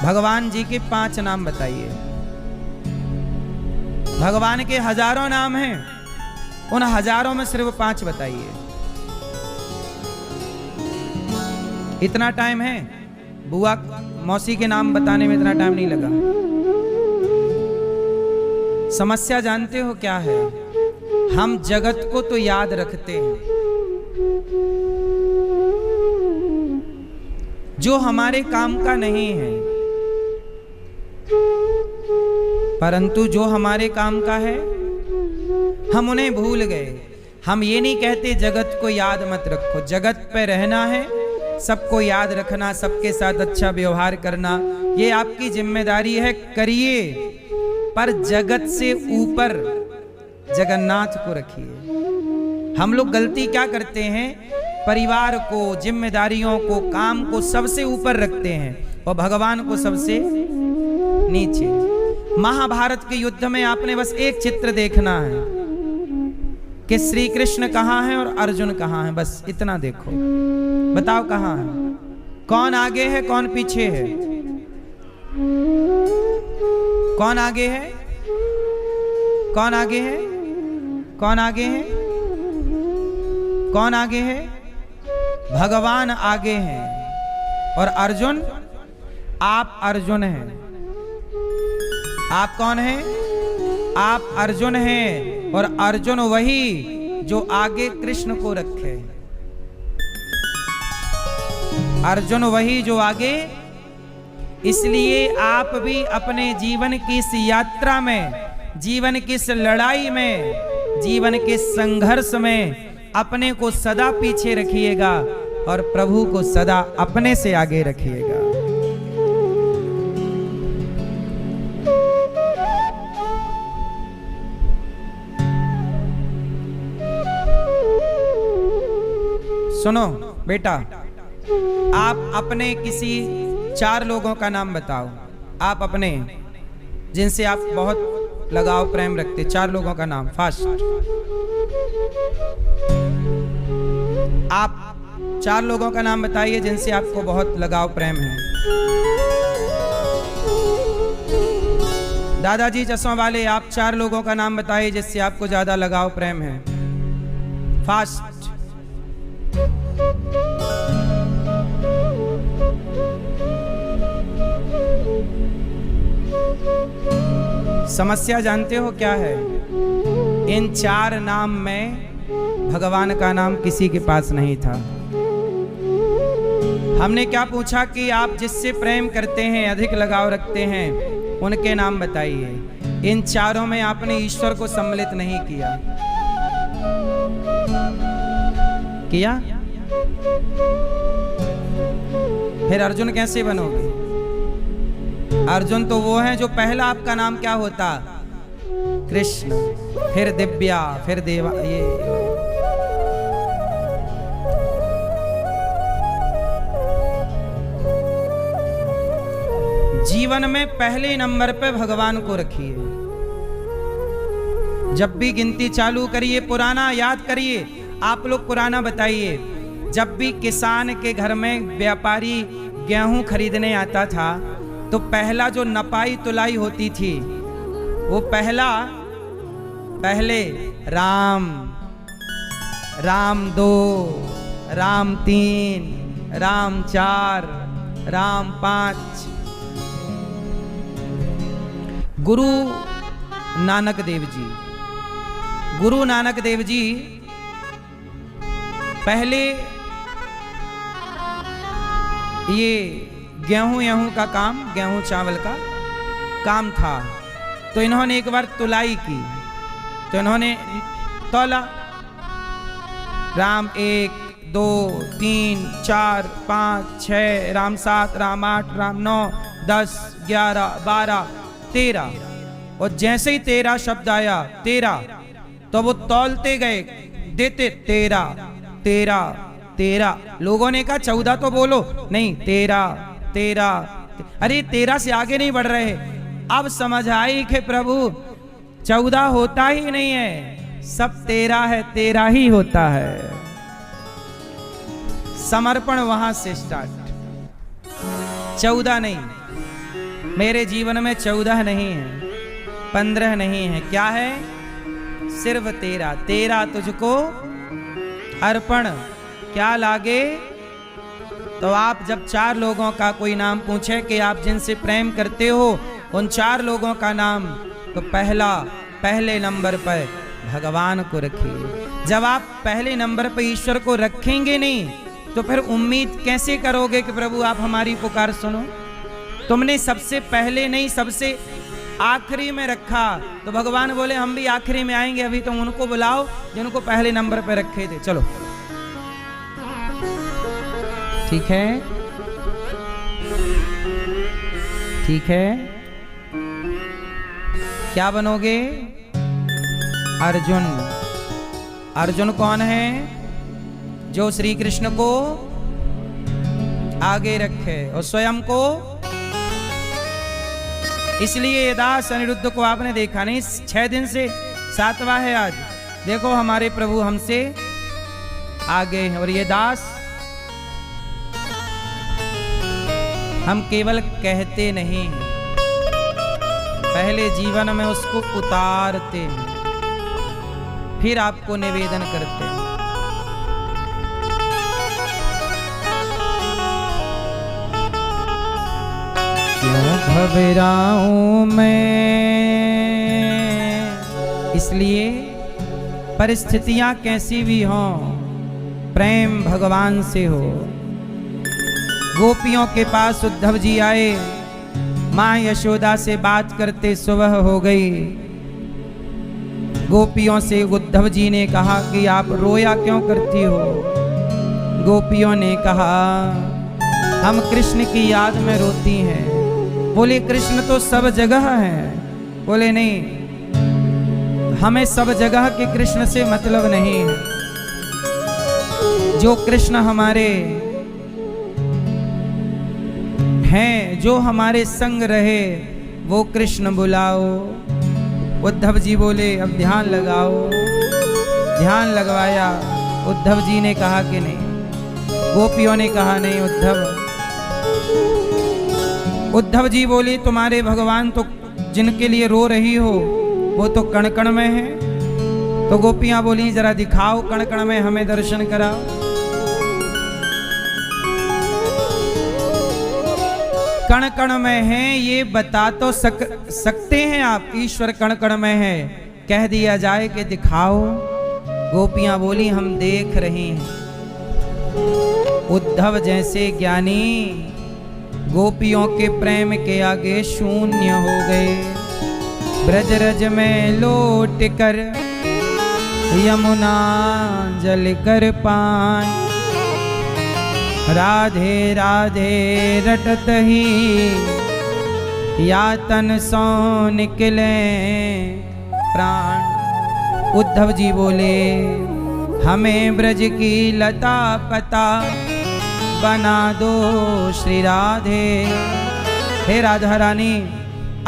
भगवान जी के 5 नाम बताइए। भगवान के हजारों नाम हैं, उन हजारों में सिर्फ 5 बताइए। इतना टाइम है? बुआ मौसी के नाम बताने में इतना टाइम नहीं लगा। समस्या जानते हो क्या है? हम जगत को तो याद रखते हैं, जो हमारे काम का नहीं है, परंतु जो हमारे काम का है हम उन्हें भूल गए। हम ये नहीं कहते जगत को याद मत रखो, जगत पे रहना है, सबको याद रखना, सबके साथ अच्छा व्यवहार करना, ये आपकी जिम्मेदारी है, करिए। पर जगत से ऊपर जगन्नाथ को रखिए। हम लोग गलती क्या करते हैं? परिवार को, जिम्मेदारियों को, काम को सबसे ऊपर रखते हैं और भगवान को सबसे नीचे। महाभारत के युद्ध में आपने बस एक चित्र देखना है कि श्री कृष्ण कहाँ हैं और अर्जुन कहाँ हैं, बस इतना देखो। बताओ कहाँ है? कौन आगे है, कौन पीछे है? कौन आगे है, कौन आगे है, कौन आगे है, कौन आगे है? भगवान आगे हैं और अर्जुन, आप अर्जुन हैं। आप कौन हैं? आप अर्जुन हैं और अर्जुन वही जो आगे कृष्ण को रखे। अर्जुन वही जो आगे। इसलिए आप भी अपने जीवन की इस यात्रा में, जीवन की इस लड़ाई में, जीवन के संघर्ष में अपने को सदा पीछे रखिएगा और प्रभु को सदा अपने से आगे रखिएगा। सुनो बेटा, आप अपने किसी 4 लोगों का नाम बताओ। आप अपने जिनसे आप बहुत लगाव प्रेम रखते, 4 लोगों का नाम फास्ट। आप 4 लोगों का नाम बताइए जिनसे आपको बहुत लगाव प्रेम है। दादाजी चश्मा वाले, आप 4 लोगों का नाम बताइए जिससे आपको ज्यादा लगाव प्रेम है। फास्ट। समस्या जानते हो क्या है? इन 4 नाम में भगवान का नाम किसी के पास नहीं था। हमने क्या पूछा कि आप जिससे प्रेम करते हैं, अधिक लगाव रखते हैं, उनके नाम बताइए। इन 4 में आपने ईश्वर को सम्मिलित नहीं किया। किया? फिर अर्जुन कैसे बनोगे? अर्जुन तो वो है जो पहला आपका नाम क्या होता? कृष्ण, फिर दिव्या, फिर देवा। ये जीवन में पहले नंबर पे भगवान को रखिए। जब भी गिनती चालू करिए, पुराना याद करिए। आप लोग पुराना बताइए। जब भी किसान के घर में व्यापारी गेहूं खरीदने आता था तो पहला जो नपाई तुलाई होती थी वो पहले राम, राम 2, राम 3, राम 4, राम 5। गुरु नानक देव जी, गुरु नानक देव जी पहले ये गेहूं का काम, गेहूं चावल का काम था, तो इन्होंने एक बार तुलाई की, तो इन्होंने तौला, राम 1, 2, 3, 4, 5, 6, राम 7, राम 8, राम 9, 10, 11, 12, 13। और जैसे ही 13 शब्द आया, 13, तो वो तौलते गए, देते 13, 13, 13। लोगों ने कहा 14 तो बोलो, नहीं 13, 13। अरे 13 से आगे नहीं बढ़ रहे। अब समझ आई कि प्रभु 14 होता ही नहीं है, सब 13 है, 13 ही होता है। समर्पण वहां से स्टार्ट। 14 नहीं, मेरे जीवन में 14 नहीं है, 15 नहीं है, क्या है? सिर्फ 13। 13 तुझको अर्पण क्या लागे। तो आप जब 4 लोगों का कोई नाम पूछे कि आप जिनसे प्रेम करते हो उन 4 लोगों का नाम, तो पहले नंबर पर भगवान को रखिए। जब आप पहले नंबर पर ईश्वर को रखेंगे नहीं, तो फिर उम्मीद कैसे करोगे कि प्रभु आप हमारी पुकार सुनो। तुमने सबसे पहले नहीं, सबसे आखिरी में रखा, तो भगवान बोले हम भी आखिरी में आएंगे, अभी तुम उनको बुलाओ जिनको पहले नंबर पर रखे थे। चलो ठीक है, ठीक है। क्या बनोगे? अर्जुन। अर्जुन कौन है? जो श्री कृष्ण को आगे रखे और स्वयं को। इसलिए ये दास अनिरुद्ध को आपने देखा नहीं, 6 दिन से 7वां है आज। देखो हमारे प्रभु हमसे आगे हैं, और ये दास हम केवल कहते नहीं, पहले जीवन में उसको उतारते हैं, फिर आपको निवेदन करते हैं। क्यों घबराऊं मैं, इसलिए परिस्थितियां कैसी भी हों, प्रेम भगवान से हो। गोपियों के पास उद्धव जी आए, मां यशोदा से बात करते सुबह हो गई। गोपियों से उद्धव जी ने कहा कि आप रोया क्यों करती हो। गोपियों ने कहा हम कृष्ण की याद में रोती हैं। बोले कृष्ण तो सब जगह है। बोले नहीं, हमें सब जगह के कृष्ण से मतलब नहीं है। जो कृष्ण हमारे हैं, जो हमारे संग रहे, वो कृष्ण बुलाओ। उद्धव जी बोले अब ध्यान लगाओ। ध्यान लगवाया, उद्धव जी ने कहा कि नहीं। गोपियों ने कहा नहीं उद्धव जी बोली तुम्हारे भगवान तो जिनके लिए रो रही हो वो तो कण कण में है। तो गोपियां बोली जरा दिखाओ कण कण में, हमें दर्शन कराओ। कण कण में है ये बता तो सकते हैं आप, ईश्वर कण कण में है, कह दिया जाए कि दिखाओ। गोपियां बोली हम देख रहे हैं। उद्धव जैसे ज्ञानी गोपियों के प्रेम के आगे शून्य हो गए। ब्रज रज में लौट कर यमुना जल कर पान, राधे राधे रटत ही यातन सो निकले प्राण। उद्धव जी बोले हमें ब्रज की लता पता बना दो श्री राधे। हे राधा रानी,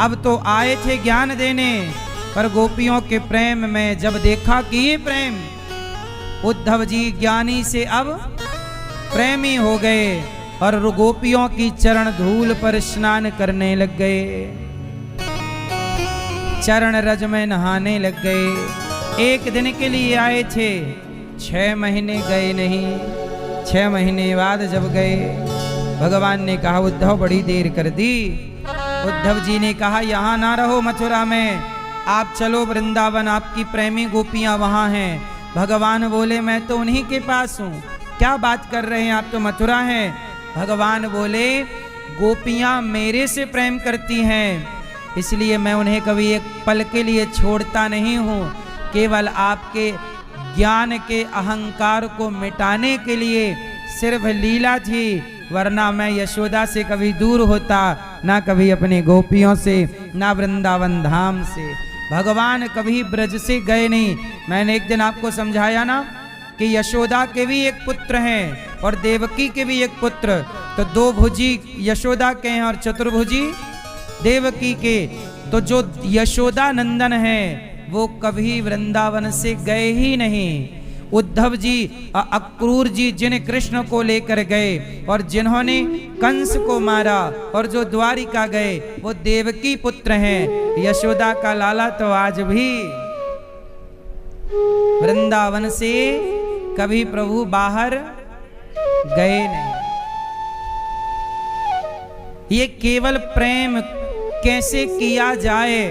अब तो आए थे ज्ञान देने, पर गोपियों के प्रेम में जब देखा कि ये प्रेम, उद्धव जी ज्ञानी से अब प्रेमी हो गए और गोपियों की चरण धूल पर स्नान करने लग गए। चरण रज में नहाने लग गए। एक दिन के लिए आए थे, 6 महीने गए नहीं। 6 महीने बाद जब गए, भगवान ने कहा उद्धव बड़ी देर कर दी। उद्धव जी ने कहा यहाँ ना रहो मथुरा में, आप चलो वृंदावन, आपकी प्रेमी गोपियां वहां हैं। भगवान बोले मैं तो उन्हीं के पास हूँ, क्या बात कर रहे हैं, आप तो मथुरा हैं। भगवान बोले गोपियां मेरे से प्रेम करती हैं, इसलिए मैं उन्हें कभी एक पल के लिए छोड़ता नहीं हूँ। केवल आपके ज्ञान के अहंकार को मिटाने के लिए सिर्फ लीला थी, वरना मैं यशोदा से कभी दूर होता, ना कभी अपनी गोपियों से, ना वृंदावन धाम से। भगवान कभी ब्रज से गए नहीं। मैंने एक दिन आपको समझाया ना कि यशोदा के भी एक पुत्र हैं और देवकी के भी एक पुत्र, तो 2 भुजी यशोदा के हैं और चतुर्भुजी देवकी के। तो जो यशोदा नंदन है वो कभी वृंदावन से गए ही नहीं। उद्धव जी अक्रूर जी जिन कृष्ण को लेकर गए और जिन्होंने कंस को मारा और जो द्वारिका गए वो देवकी पुत्र हैं। यशोदा का लाला तो आज भी वृंदावन से कभी प्रभु बाहर गए नहीं। ये केवल प्रेम कैसे किया जाए,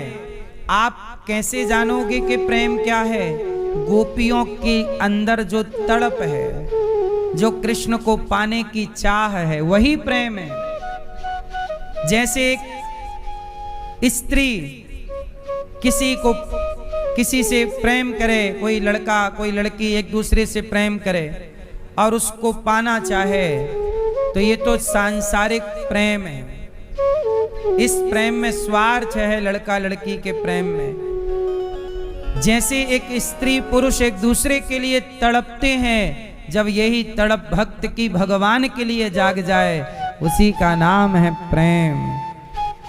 आप कैसे जानोगे कि प्रेम क्या है? गोपियों के अंदर जो तड़प है, जो कृष्ण को पाने की चाह है, वही प्रेम है। जैसे एक स्त्री किसी से प्रेम करे, कोई लड़का कोई लड़की एक दूसरे से प्रेम करे और उसको पाना चाहे, तो ये तो सांसारिक प्रेम है। इस प्रेम में स्वार्थ है, लड़का लड़की के प्रेम में। जैसे एक स्त्री पुरुष एक दूसरे के लिए तड़पते हैं, जब यही तड़प भक्त की भगवान के लिए जाग जाए, उसी का नाम है प्रेम।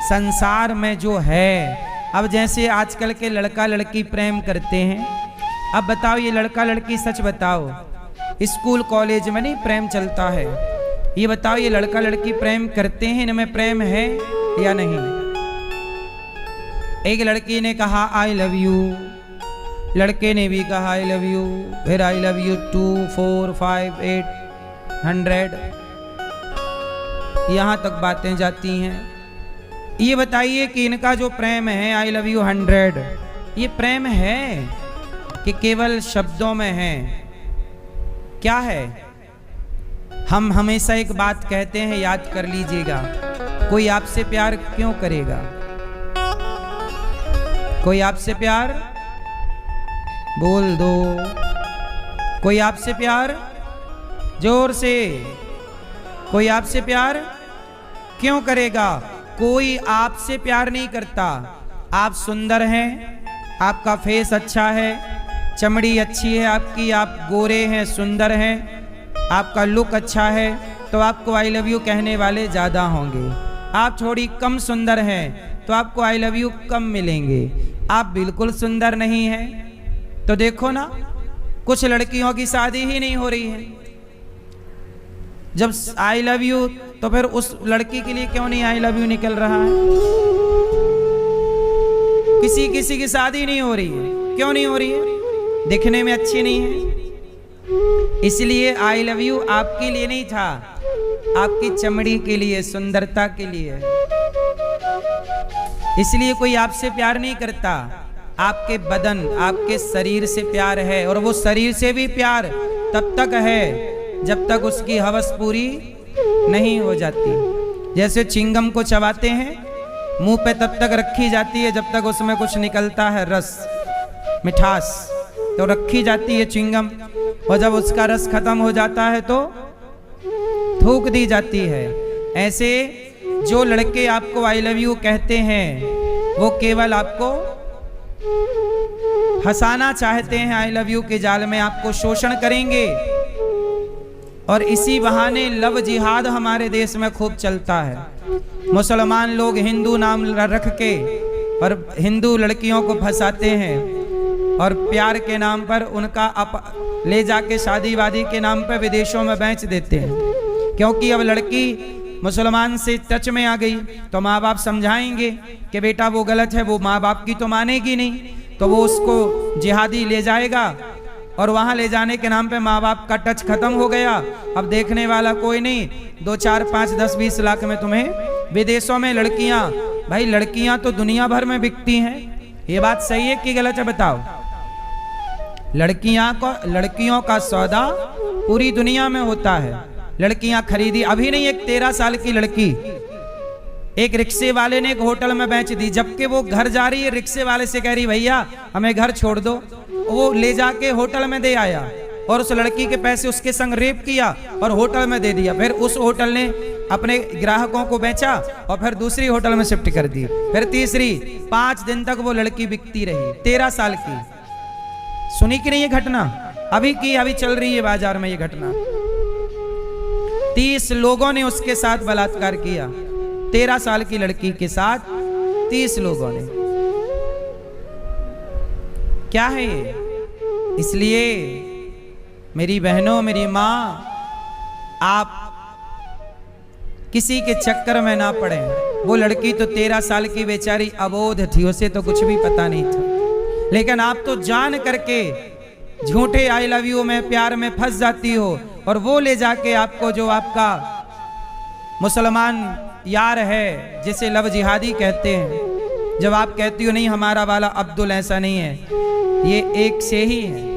संसार में जो है, अब जैसे आजकल के लड़का लड़की प्रेम करते हैं, अब बताओ ये लड़का लड़की, सच बताओ, स्कूल कॉलेज में नहीं प्रेम चलता है, ये बताओ ये लड़का लड़की प्रेम करते हैं, इनमें प्रेम है या नहीं? एक लड़की ने कहा आई लव यू, लड़के ने भी कहा आई लव यू, फिर आई लव यू 2, 4, 5, 8, 100, यहां तक बातें जाती हैं। ये बताइए कि इनका जो प्रेम है आई लव यू 100, ये प्रेम है कि केवल शब्दों में है? क्या है? हम हमेशा एक बात कहते हैं, याद कर लीजिएगा, कोई आपसे प्यार क्यों करेगा? कोई आपसे प्यार, बोल दो, कोई आपसे प्यार, जोर से, कोई आपसे प्यार क्यों करेगा? कोई आपसे प्यार नहीं करता। आप सुंदर हैं, आपका फेस अच्छा है, चमड़ी अच्छी है आपकी, आप गोरे हैं, सुंदर हैं, आपका लुक अच्छा है, तो आपको आई लव यू कहने वाले ज़्यादा होंगे। आप थोड़ी कम सुंदर हैं तो आपको आई लव यू कम मिलेंगे। आप बिल्कुल सुंदर नहीं हैं तो देखो ना, कुछ लड़कियों की शादी ही नहीं हो रही है। जब आई लव यू तो फिर उस लड़की के लिए क्यों नहीं आई लव यू निकल रहा है? किसी की शादी नहीं हो रही है, क्यों नहीं हो रही है? दिखने में अच्छी नहीं है, इसलिए आई लव यू आपके लिए नहीं था, आपकी चमड़ी के लिए, सुंदरता के लिए। इसलिए कोई आपसे प्यार नहीं करता, आपके बदन, आपके शरीर से प्यार है। और वो शरीर से भी प्यार तब तक है जब तक उसकी हवस पूरी नहीं हो जाती। जैसे चिंगम को चबाते हैं, मुंह पे तब तक रखी जाती है जब तक उसमें कुछ निकलता है, रस, मिठास, तो रखी जाती है चिंगम, और जब उसका रस खत्म हो जाता है तो थूक दी जाती है। ऐसे जो लड़के आपको आई लव यू कहते हैं वो केवल आपको हंसाना चाहते हैं, आई लव यू के जाल में आपको शोषण करेंगे। और इसी बहाने लव जिहाद हमारे देश में खूब चलता है। मुसलमान लोग हिंदू नाम रख के और हिंदू लड़कियों को फंसाते हैं और प्यार के नाम पर उनका ले जाके शादी वादी के नाम पर विदेशों में बेच देते हैं। क्योंकि अब लड़की मुसलमान से टच में आ गई तो माँ बाप समझाएंगे कि बेटा वो गलत है, वो माँ बाप की तो मानेगी नहीं, तो वो उसको जिहादी ले जाएगा और वहां ले जाने के नाम पे माँ बाप का टच खत्म हो गया। अब देखने वाला कोई नहीं, 2, 4, 5, 10, 20 लाख में तुम्हें विदेशों में लड़कियां, भाई लड़कियां तो दुनिया भर में बिकती हैं, ये बात सही है कि गलत है बताओ? लड़कियों का सौदा पूरी दुनिया में होता है। लड़कियां खरीदी, अभी नहीं, एक 13 साल की लड़की एक रिक्शे वाले ने एक होटल में बेच दी, जबकि वो घर जा रही है, रिक्शे वाले से कह रही भैया हमें घर छोड़ दो, वो ले जाके होटल में दे आया और उस लड़की के पैसे उसके संग रेप किया और होटल में दे दिया। फिर उस होटल ने अपने ग्राहकों को बेचा और फिर दूसरी होटल में शिफ्ट कर दी, फिर तीसरी। 5 दिन तक वो लड़की बिकती रही, 13 साल की। सुनी कि नहीं ये घटना? अभी चल रही है बाजार में ये घटना। 30 लोगों ने उसके साथ बलात्कार किया, 13 साल की लड़की के साथ 30 लोगों ने। क्या है ये? इसलिए मेरी बहनों, मेरी मां, आप किसी के चक्कर में ना पड़े। वो लड़की तो 13 साल की बेचारी अबोध थी, उसे तो कुछ भी पता नहीं था, लेकिन आप तो जान करके झूठे आई लव यू में, प्यार में फंस जाती हो और वो ले जाके आपको, जो आपका मुसलमान यार है जिसे लव जिहादी कहते हैं, जब आप कहती हो नहीं हमारा वाला अब्दुल ऐसा नहीं है, ये एक से ही है।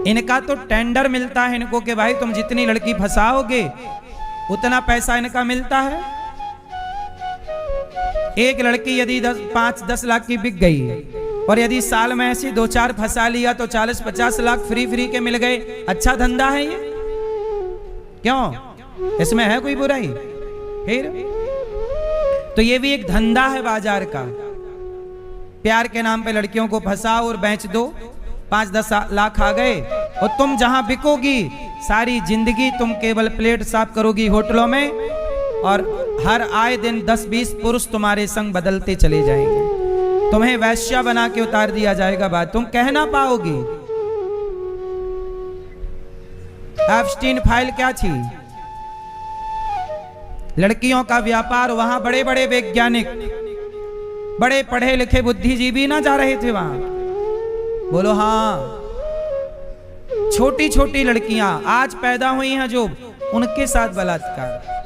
इनका तो टेंडर मिलता है इनको कि भाई तुम जितनी लड़की फंसाओगे उतना पैसा इनका मिलता है। एक लड़की यदि 5-10 लाख की बिक गई और यदि साल में ऐसी 2-4 फंसा लिया तो 40-50 लाख फ्री के मिल गए। अच्छा धंधा है ये, क्यों? इसमें है कोई बुराई? फिर तो ये भी एक धंधा है बाजार का। प्यार के नाम पे लड़कियों को फंसाओ और बेच दो, 5-10 लाख आ गए और तुम जहां बिकोगी सारी जिंदगी तुम केवल प्लेट साफ करोगी होटलों में और हर आए दिन 10-20 पुरुष तुम्हारे संग बदलते चले जाएंगे, तुम्हें वैश्या बना के उतार दिया जाएगा। बात तुम कह ना पाओगी। एप्स्टीन फाइल क्या थी? लड़कियों का व्यापार। वहां बड़े बड़े वैज्ञानिक, बड़े पढ़े लिखे बुद्धिजीवी ना जा रहे थे वहां। बोलो हाँ। छोटी छोटी लड़कियां आज पैदा हुई हैं जो, उनके साथ बलात्कार।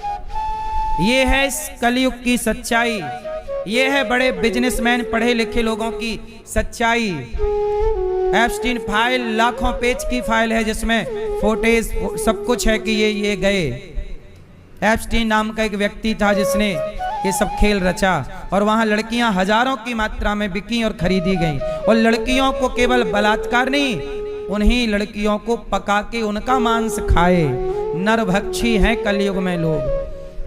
ये है इस कलयुग की सच्चाई, ये है बड़े बिजनेसमैन पढ़े लिखे लोगों की सच्चाई। एप्स्टीन फाइल लाखों पेज की फाइल है जिसमें फोटेज सब कुछ है कि ये गए। एप्स्टीन नाम का एक व्यक्ति था जिसने ये सब खेल रचा और वहां लड़कियां हजारों की मात्रा में बिकी और खरीदी गईं। और लड़कियों को केवल बलात्कार नहीं, उन्हीं लड़कियों को पका के उनका मांस खाए। नरभक्षी हैं कलयुग में लोग।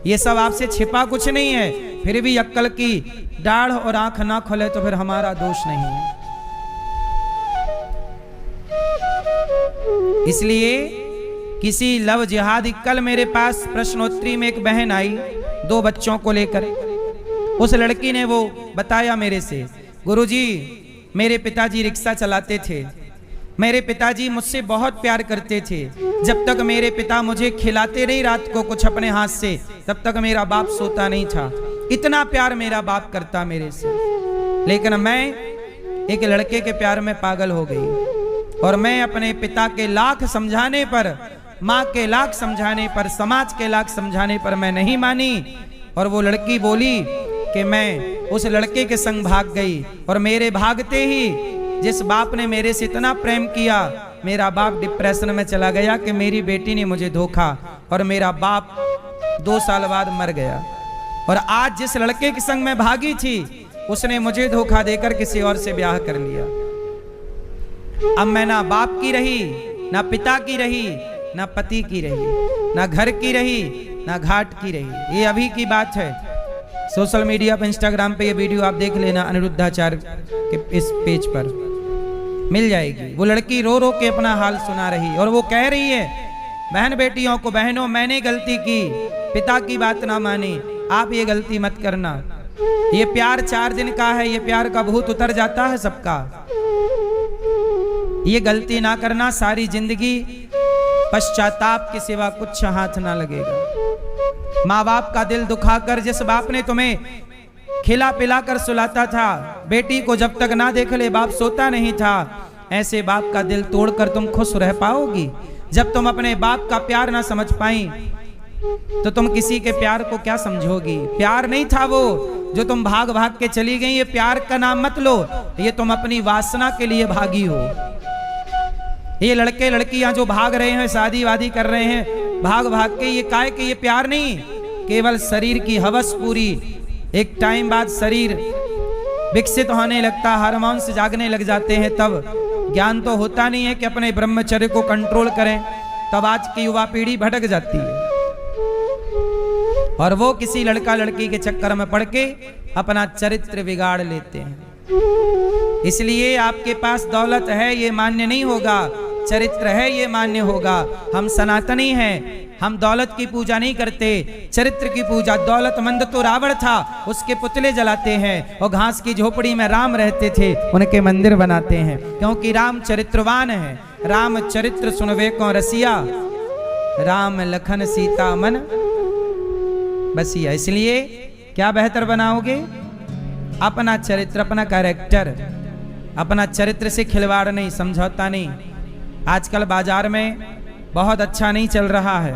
ये सब आपसे छिपा कुछ नहीं है, फिर भी अक्ल की डाढ़ और आंख ना खोले तो फिर हमारा दोष नहीं है। इसलिए किसी लव जिहादी, कल मेरे पास प्रश्नोत्तरी में एक बहन आई 2 बच्चों को लेकर। उस लड़की ने वो बताया मेरे से, गुरुजी मेरे पिताजी रिक्शा चलाते थे, मेरे पिताजी मुझसे बहुत प्यार करते थे। जब तक मेरे पिता मुझे खिलाते नहीं रात को कुछ अपने हाथ से, तब तक मेरा बाप सोता नहीं था। इतना प्यार मेरा बाप करता मेरे से। लेकिन मैं एक लड़के के प्यार में पागल हो गई और मैं अपने पिता के लाख समझाने पर, माँ के लाख समझाने पर, समाज के लाख समझाने पर मैं नहीं मानी। और वो लड़की बोली कि मैं उस लड़के के संग भाग गई और मेरे भागते ही जिस बाप ने मेरे से इतना प्रेम किया, मेरा बाप डिप्रेशन में चला गया कि मेरी बेटी ने मुझे धोखा और मेरा बाप 2 साल बाद मर गया। और आज जिस लड़के के संग मैं भागी थी उसने मुझे धोखा देकर किसी और से ब्याह कर लिया। अब मैं ना बाप की रही, ना पिता की रही, ना पति की रही, ना घर की रही, ना घाट की रही। ये अभी की बात है। सोशल मीडिया पर, इंस्टाग्राम पे ये वीडियो आप देख लेना, अनिरुद्धाचार्य के इस पेज पर मिल जाएगी। वो लड़की रो रो के अपना हाल सुना रही और वो कह रही है बहन बेटियों को, बहनों मैंने गलती की, पिता की बात ना मानी, आप ये गलती मत करना। ये प्यार 4 दिन का है, ये प्यार का भूत उतर जाता है सबका। ये गलती ना करना, सारी जिंदगी पश्चाताप के सिवा कुछ हाथ ना लगेगा। माँ बाप का दिल दुखाकर, जिस बाप ने तुम्हें खिला पिला कर सुलाता था, बेटी को जब तक ना देख ले बाप सोता नहीं था, ऐसे बाप का दिल तोड़कर तुम खुश रह पाओगी? जब तुम अपने बाप का प्यार ना समझ पाई तो तुम किसी के प्यार को क्या समझोगी? प्यार नहीं था वो जो तुम भाग भाग के चली गई। ये प्यार का नाम मत लो, ये तुम अपनी वासना के लिए भागी हो। ये लड़के लड़कियां जो भाग रहे हैं, शादी वादी कर रहे हैं भाग भाग के, ये काय के ये प्यार नहीं, केवल शरीर की हवस पूरी। एक टाइम बाद शरीर विकसित होने लगता, हार्मोन्स जागने लग जाते हैं, तब ज्ञान तो होता नहीं है कि अपने ब्रह्मचर्य को कंट्रोल करें। तब आज की युवा पीढ़ी भटक जाती है और वो किसी लड़का लड़की के चक्कर में पड़ के अपना चरित्र बिगाड़ लेते हैं। इसलिए आपके पास दौलत है ये मान्य नहीं होगा, चरित्र है ये मान्य होगा। हम सनातनी हैं, हम दौलत की पूजा नहीं करते, चरित्र की पूजा। दौलतमंद तो रावण था, उसके पुतले जलाते हैं, और घास की झोपड़ी में राम रहते थे, उनके मंदिर बनाते हैं, क्योंकि राम चरित्रवान है। राम चरित्र सुनवे को रसिया, राम लखन सीता मन बसिया। इसलिए क्या बेहतर बनाओगे? अपना चरित्र, अपना कैरेक्टर, अपना चरित्र से खिलवाड़ नहीं, समझौता नहीं। आजकल बाजार में बहुत अच्छा नहीं चल रहा है।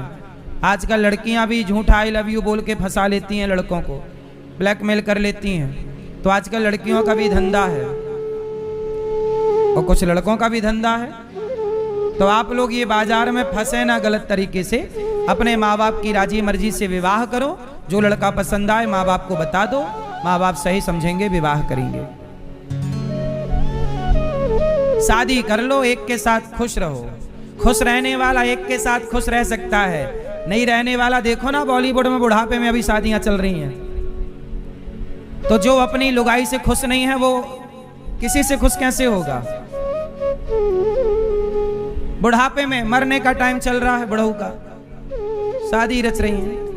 आजकल लड़कियां भी झूठा आई लव यू बोल के फंसा लेती हैं लड़कों को, ब्लैकमेल कर लेती हैं। तो आजकल लड़कियों का भी धंधा है और कुछ लड़कों का भी धंधा है। तो आप लोग ये बाजार में फंसे ना गलत तरीके से, अपने माँ बाप की राजी मर्जी से विवाह करो। जो लड़का पसंद आए माँ बाप को बता दो, माँ बाप सही समझेंगे, विवाह करेंगे। शादी कर लो, एक के साथ खुश रहो। खुश रहने वाला एक के साथ खुश रह सकता है, नहीं रहने वाला देखो ना बॉलीवुड में बुढ़ापे में अभी शादियां चल रही हैं। तो जो अपनी लुगाई से खुश नहीं है वो किसी से खुश कैसे होगा? बुढ़ापे में मरने का टाइम चल रहा है, बुढ़ऊ का शादी रच रही है।